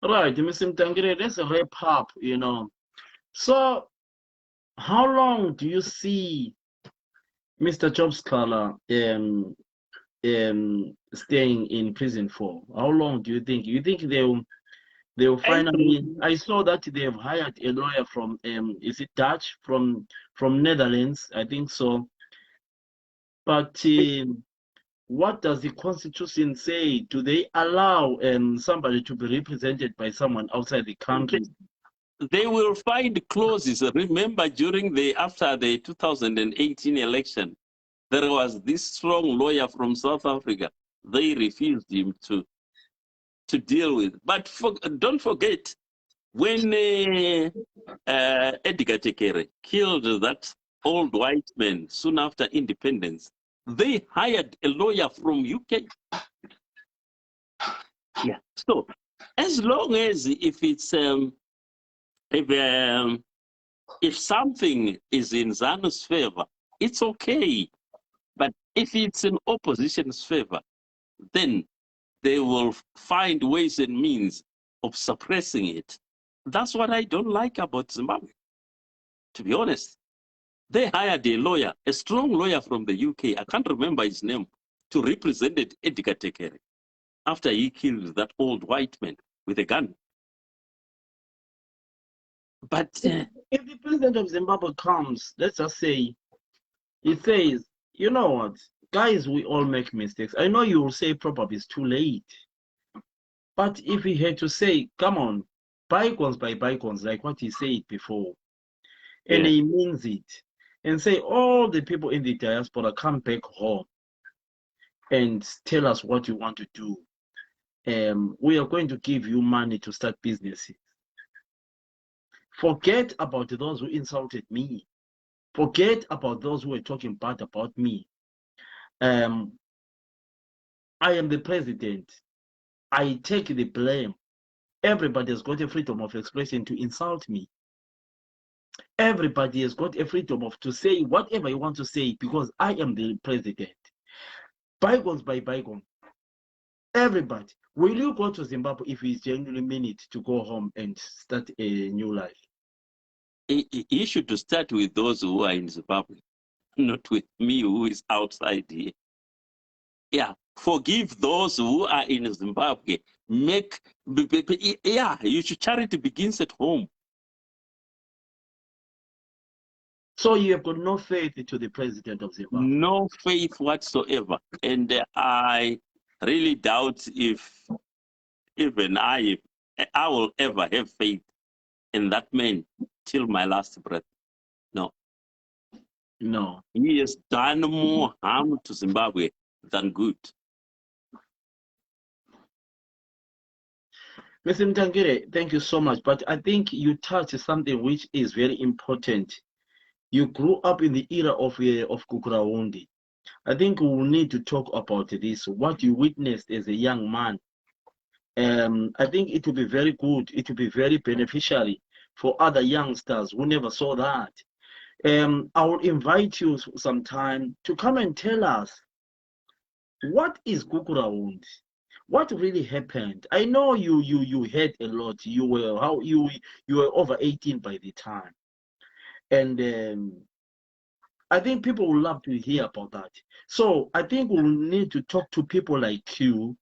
Right, Mr. Mtangire, let's wrap up, So how long do you see Mr. Job Scholar staying in prison for? How long do you think? You think they'll finally? I saw that they have hired a lawyer from is it Dutch from Netherlands? I think so. But what does the Constitution say? Do they allow somebody to be represented by someone outside the country? They will find clauses. Remember, after the 2018 election, there was this strong lawyer from South Africa. They refused him to deal with. But don't forget, when Edgar Tekere killed that old white man soon after independence, they hired a lawyer from UK. Yeah. So as long as if something is in ZANU's favor, it's okay. But if it's in opposition's favor, then they will find ways and means of suppressing it. That's what I don't like about Zimbabwe, to be honest. They hired a lawyer, a strong lawyer from the UK, I can't remember his name, to represent Edgar Tekere after he killed that old white man with a gun. But if the president of Zimbabwe comes, let's just say, he says, you know what, guys, we all make mistakes. I know you will say probably it's too late. But if he had to say, come on, bygones by bygones, like what he said before, and he means it, and say all the people in the diaspora come back home and tell us what you want to do. We are going to give you money to start businesses. Forget about those who insulted me. Forget about those who were talking bad about me. I am the president. I take the blame. Everybody has got a freedom of expression to insult me. Everybody has got a freedom to say whatever you want to say because I am the president. Bygones by bygones. Everybody. Will you go to Zimbabwe if you genuinely mean it to go home and start a new life? He should start with those who are in Zimbabwe, not with me who is outside here. Yeah, forgive those who are in Zimbabwe. Yeah, charity begins at home. So you have got no faith to the president of Zimbabwe? No faith whatsoever. And I really doubt if even I will ever have faith in that man till my last breath. No. No. He has done more harm to Zimbabwe than good. Mr. Mtangire, thank you so much. But I think you touched something which is very important. You grew up in the era of Kukurawundi. I think we will need to talk about this, what you witnessed as a young man. I think it will be very good, it will be very beneficial for other youngsters who never saw that. I will invite you sometime to come and tell us, what is Kukurawundi? What really happened? I know you heard a lot. You were over 18 by the time, and I think people would love to hear about that. So I think we'll need to talk to people like you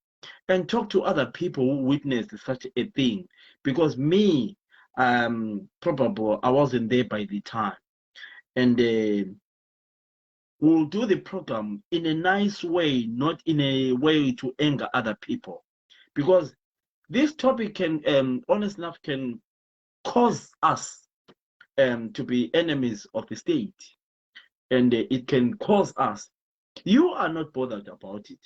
and talk to other people who witnessed such a thing. Because me, probably I wasn't there by the time. And we'll do the program in a nice way, not in a way to anger other people. Because this topic can, honest enough, can cause us to be enemies of the state. And it can cause us. You are not bothered about it,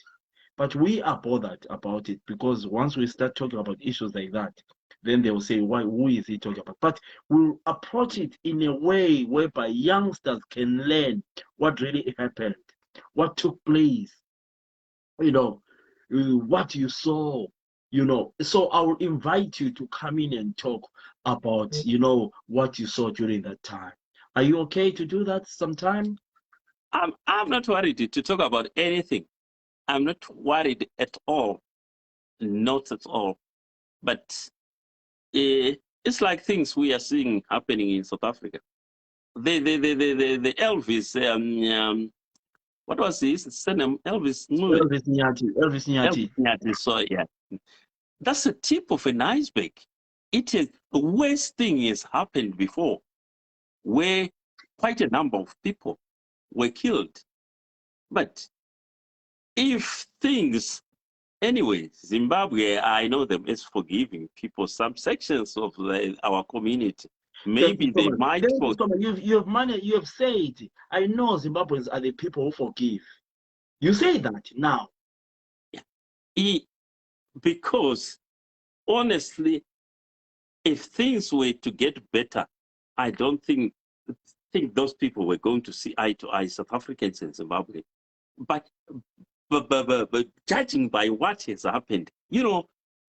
but we are bothered about it, because once we start talking about issues like that, then they will say, why, who is he talking about? But we'll approach it in a way whereby youngsters can learn what really happened, what took place, what you saw, So I will invite you to come in and talk about, what you saw during that time. Are you okay to do that sometime? I'm not worried to talk about anything. I'm not worried at all. Not at all. But it's like things we are seeing happening in South Africa. The Elvis, what was his name? Elvis Nyati. Elvis Nyati. Nyati. So yeah, that's the tip of an iceberg. It is the worst thing has happened before, where quite a number of people were killed. But if things, anyway, Zimbabwe, I know them as forgiving people. Some sections of our community, maybe they might. You have said, I know Zimbabweans are the people who forgive. You say that now. Yeah. Because honestly, if things were to get better, I don't think those people were going to see eye to eye, South Africans and Zimbabwe. But judging by what has happened,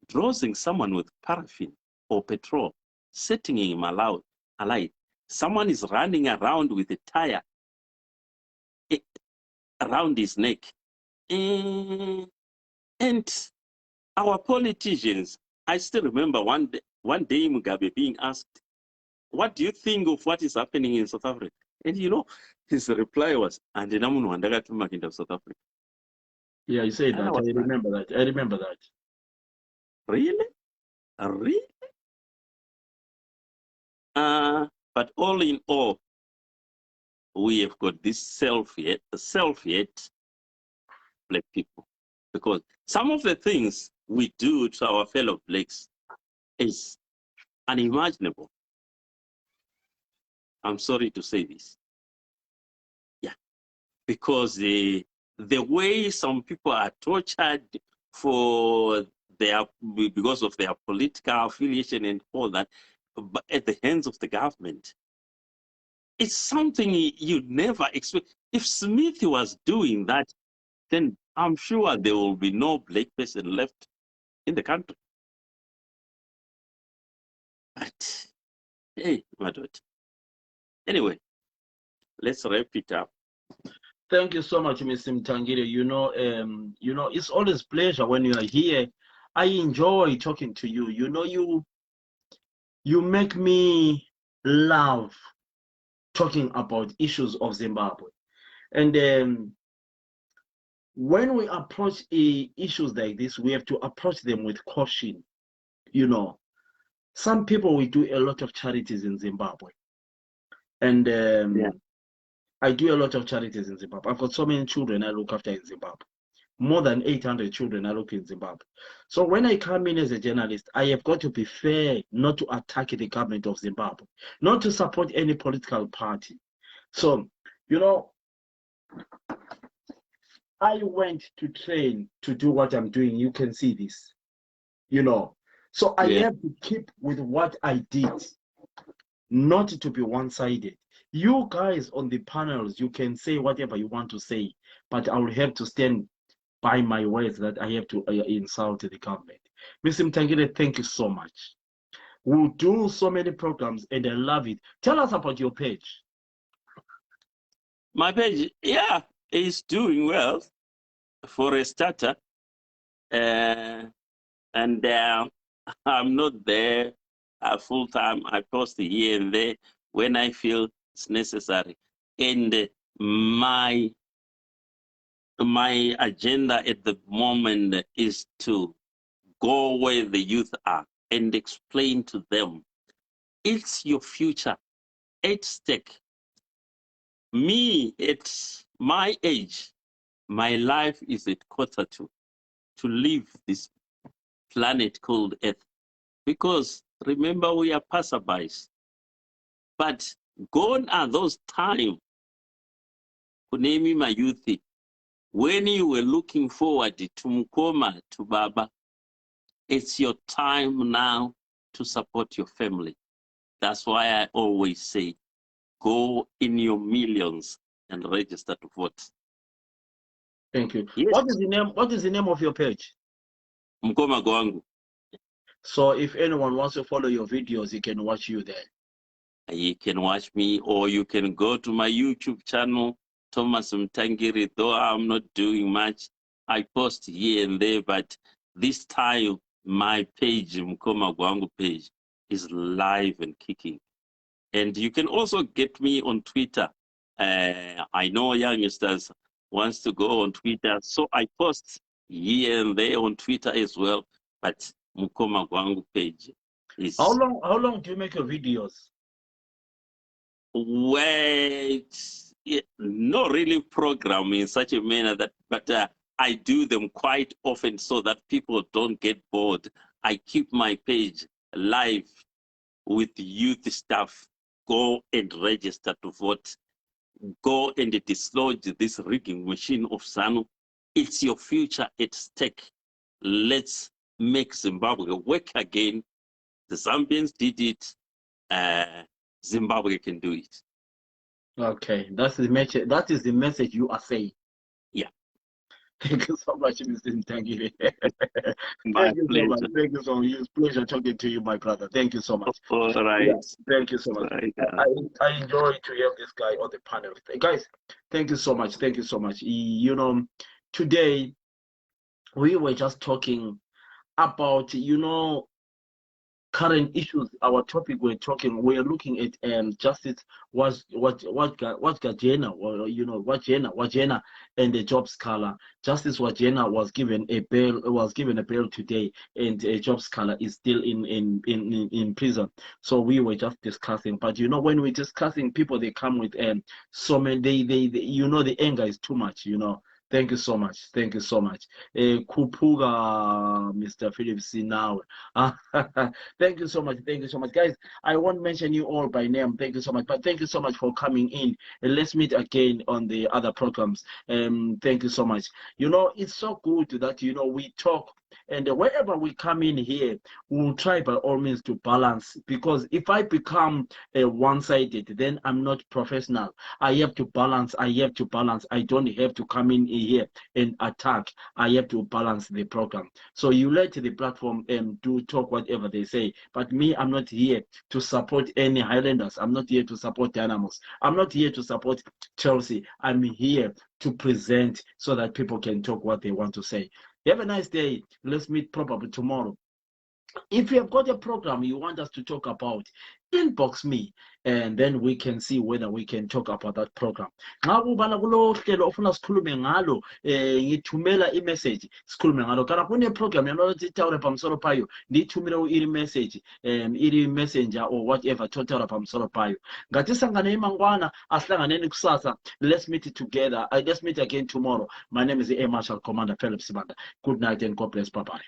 dosing someone with paraffin or petrol, setting him alight. Someone is running around with a tire around his neck. And our politicians, I still remember one day Mugabe being asked, what do you think of what is happening in South Africa? And his reply was, and South Africa. Yeah, you say that. I remember that. Really? Really? But all in all, we have got this self-hate black people. Because some of the things we do to our fellow blacks is unimaginable. I'm sorry to say this. Yeah. Because the way some people are tortured because of their political affiliation and all that, but at the hands of the government, it's something you'd never expect. If Smith was doing that, then I'm sure there will be no black person left in the country. But hey, my daughter. Anyway, let's wrap it up. Thank you so much, Mr. Mtangire. You know, it's always pleasure when you are here. I enjoy talking to you. You know, you make me love talking about issues of Zimbabwe. And when we approach issues like this, we have to approach them with caution. You know, some people we do a lot of charities in Zimbabwe, and I do a lot of charities in Zimbabwe. I've got so many children I look after in Zimbabwe. More than 800 children I look in Zimbabwe. So when I come in as a journalist, I have got to be fair, not to attack the government of Zimbabwe, not to support any political party. So, you know, I went to train to do what I'm doing. You can see this, you know. So I have to keep with what I did, not to be one-sided. You guys on the panels, you can say whatever you want to say, but I will have to stand by my words that I have to insult the government. Mr. Mtangire, thank you so much. We'll do so many programs and I love it. Tell us about your page. My page, is doing well for a starter. And I'm not there full time. I post here and there when I feel it's necessary. And my agenda at the moment is to go where the youth are and explain to them it's your future at stake. Me, at my age, my life is at quarter to leave this planet called Earth. Because remember, we are passerbys. But gone are those times, Kunemi my youth, when you were looking forward to Mukoma, to Baba. It's your time now to support your family. That's why I always say, go in your millions and register to vote. Thank you. Yes. What is the name of your page? Mukoma Gwangu. So if anyone wants to follow your videos, he can watch you there. You can watch me, or you can go to my YouTube channel, Thomas Mtangiri. Though I'm not doing much, I post here and there, but this time my page, Mukoma Gwangu page, is live and kicking. And you can also get me on Twitter. I know youngsters wants to go on Twitter, so I post here and there on Twitter as well. But Mukoma Gwangu page is. How long do you make your videos? Not really program in such a manner that, but I do them quite often so that people don't get bored. I keep my page live with youth stuff. Go and register to vote. Go and dislodge this rigging machine of ZANU. It's your future at stake. Let's make Zimbabwe work again. The Zambians did it. Zimbabwe can do it. Okay, that's the message. That is the message you are saying. Yeah. Thank you so much, Mr. Mtangire. My Thank you pleasure. so much. Thank you so much. It's a pleasure talking to you, my brother. Thank you so much. All right. Yeah, thank you so much. Right. I enjoy to have this guy on the panel. Guys, thank you so much. Thank you so much. You know, today we were just talking about, you know, current issues. Our topic we're looking at justice was what Gajena, or you know, Wajena and the Job Scholar. Justice Wajena was given a bail today, and a Job Scholar is still in prison. So we were just discussing, but you know, when we're discussing, people, they come with so many, they you know, the anger is too much, you know. Thank you so much. Thank you so much. Kupuga, Mr. Phillips now. Thank you so much. Thank you so much. Guys, I won't mention you all by name. Thank you so much. But thank you so much for coming in. And let's meet again on the other programs. Thank you so much. You know, it's so good that, you know, we talk And wherever we come in here, we'll try by all means to balance, because if I become one-sided, then I'm not professional. I have to balance. I don't have to come in here and attack. I have to balance the program. So you let the platform do talk whatever they say. But me, I'm not here to support any Highlanders. I'm not here to support Dynamos. I'm not here to support Chelsea. I'm here to present so that people can talk what they want to say. Have a nice day. Let's meet probably tomorrow. If you have got a program you want us to talk about, inbox me, and then we can see whether we can talk about that program. Nxa kubana kulo hlelo ofuna sikhulume ngalo, ngithumela imessage sikhulume ngalo. Kana kune program yanothi tawule phamsolo payo, ndithumela iri message, iri messenger or whatever, totala phamsolo payo. Ngathi sangane imangwana, asihlanganeni kusasa. Let's meet together. Let's meet again tomorrow. My name is Air Marshal Commander Philip Sibanda. Good night and God bless. Bye bye.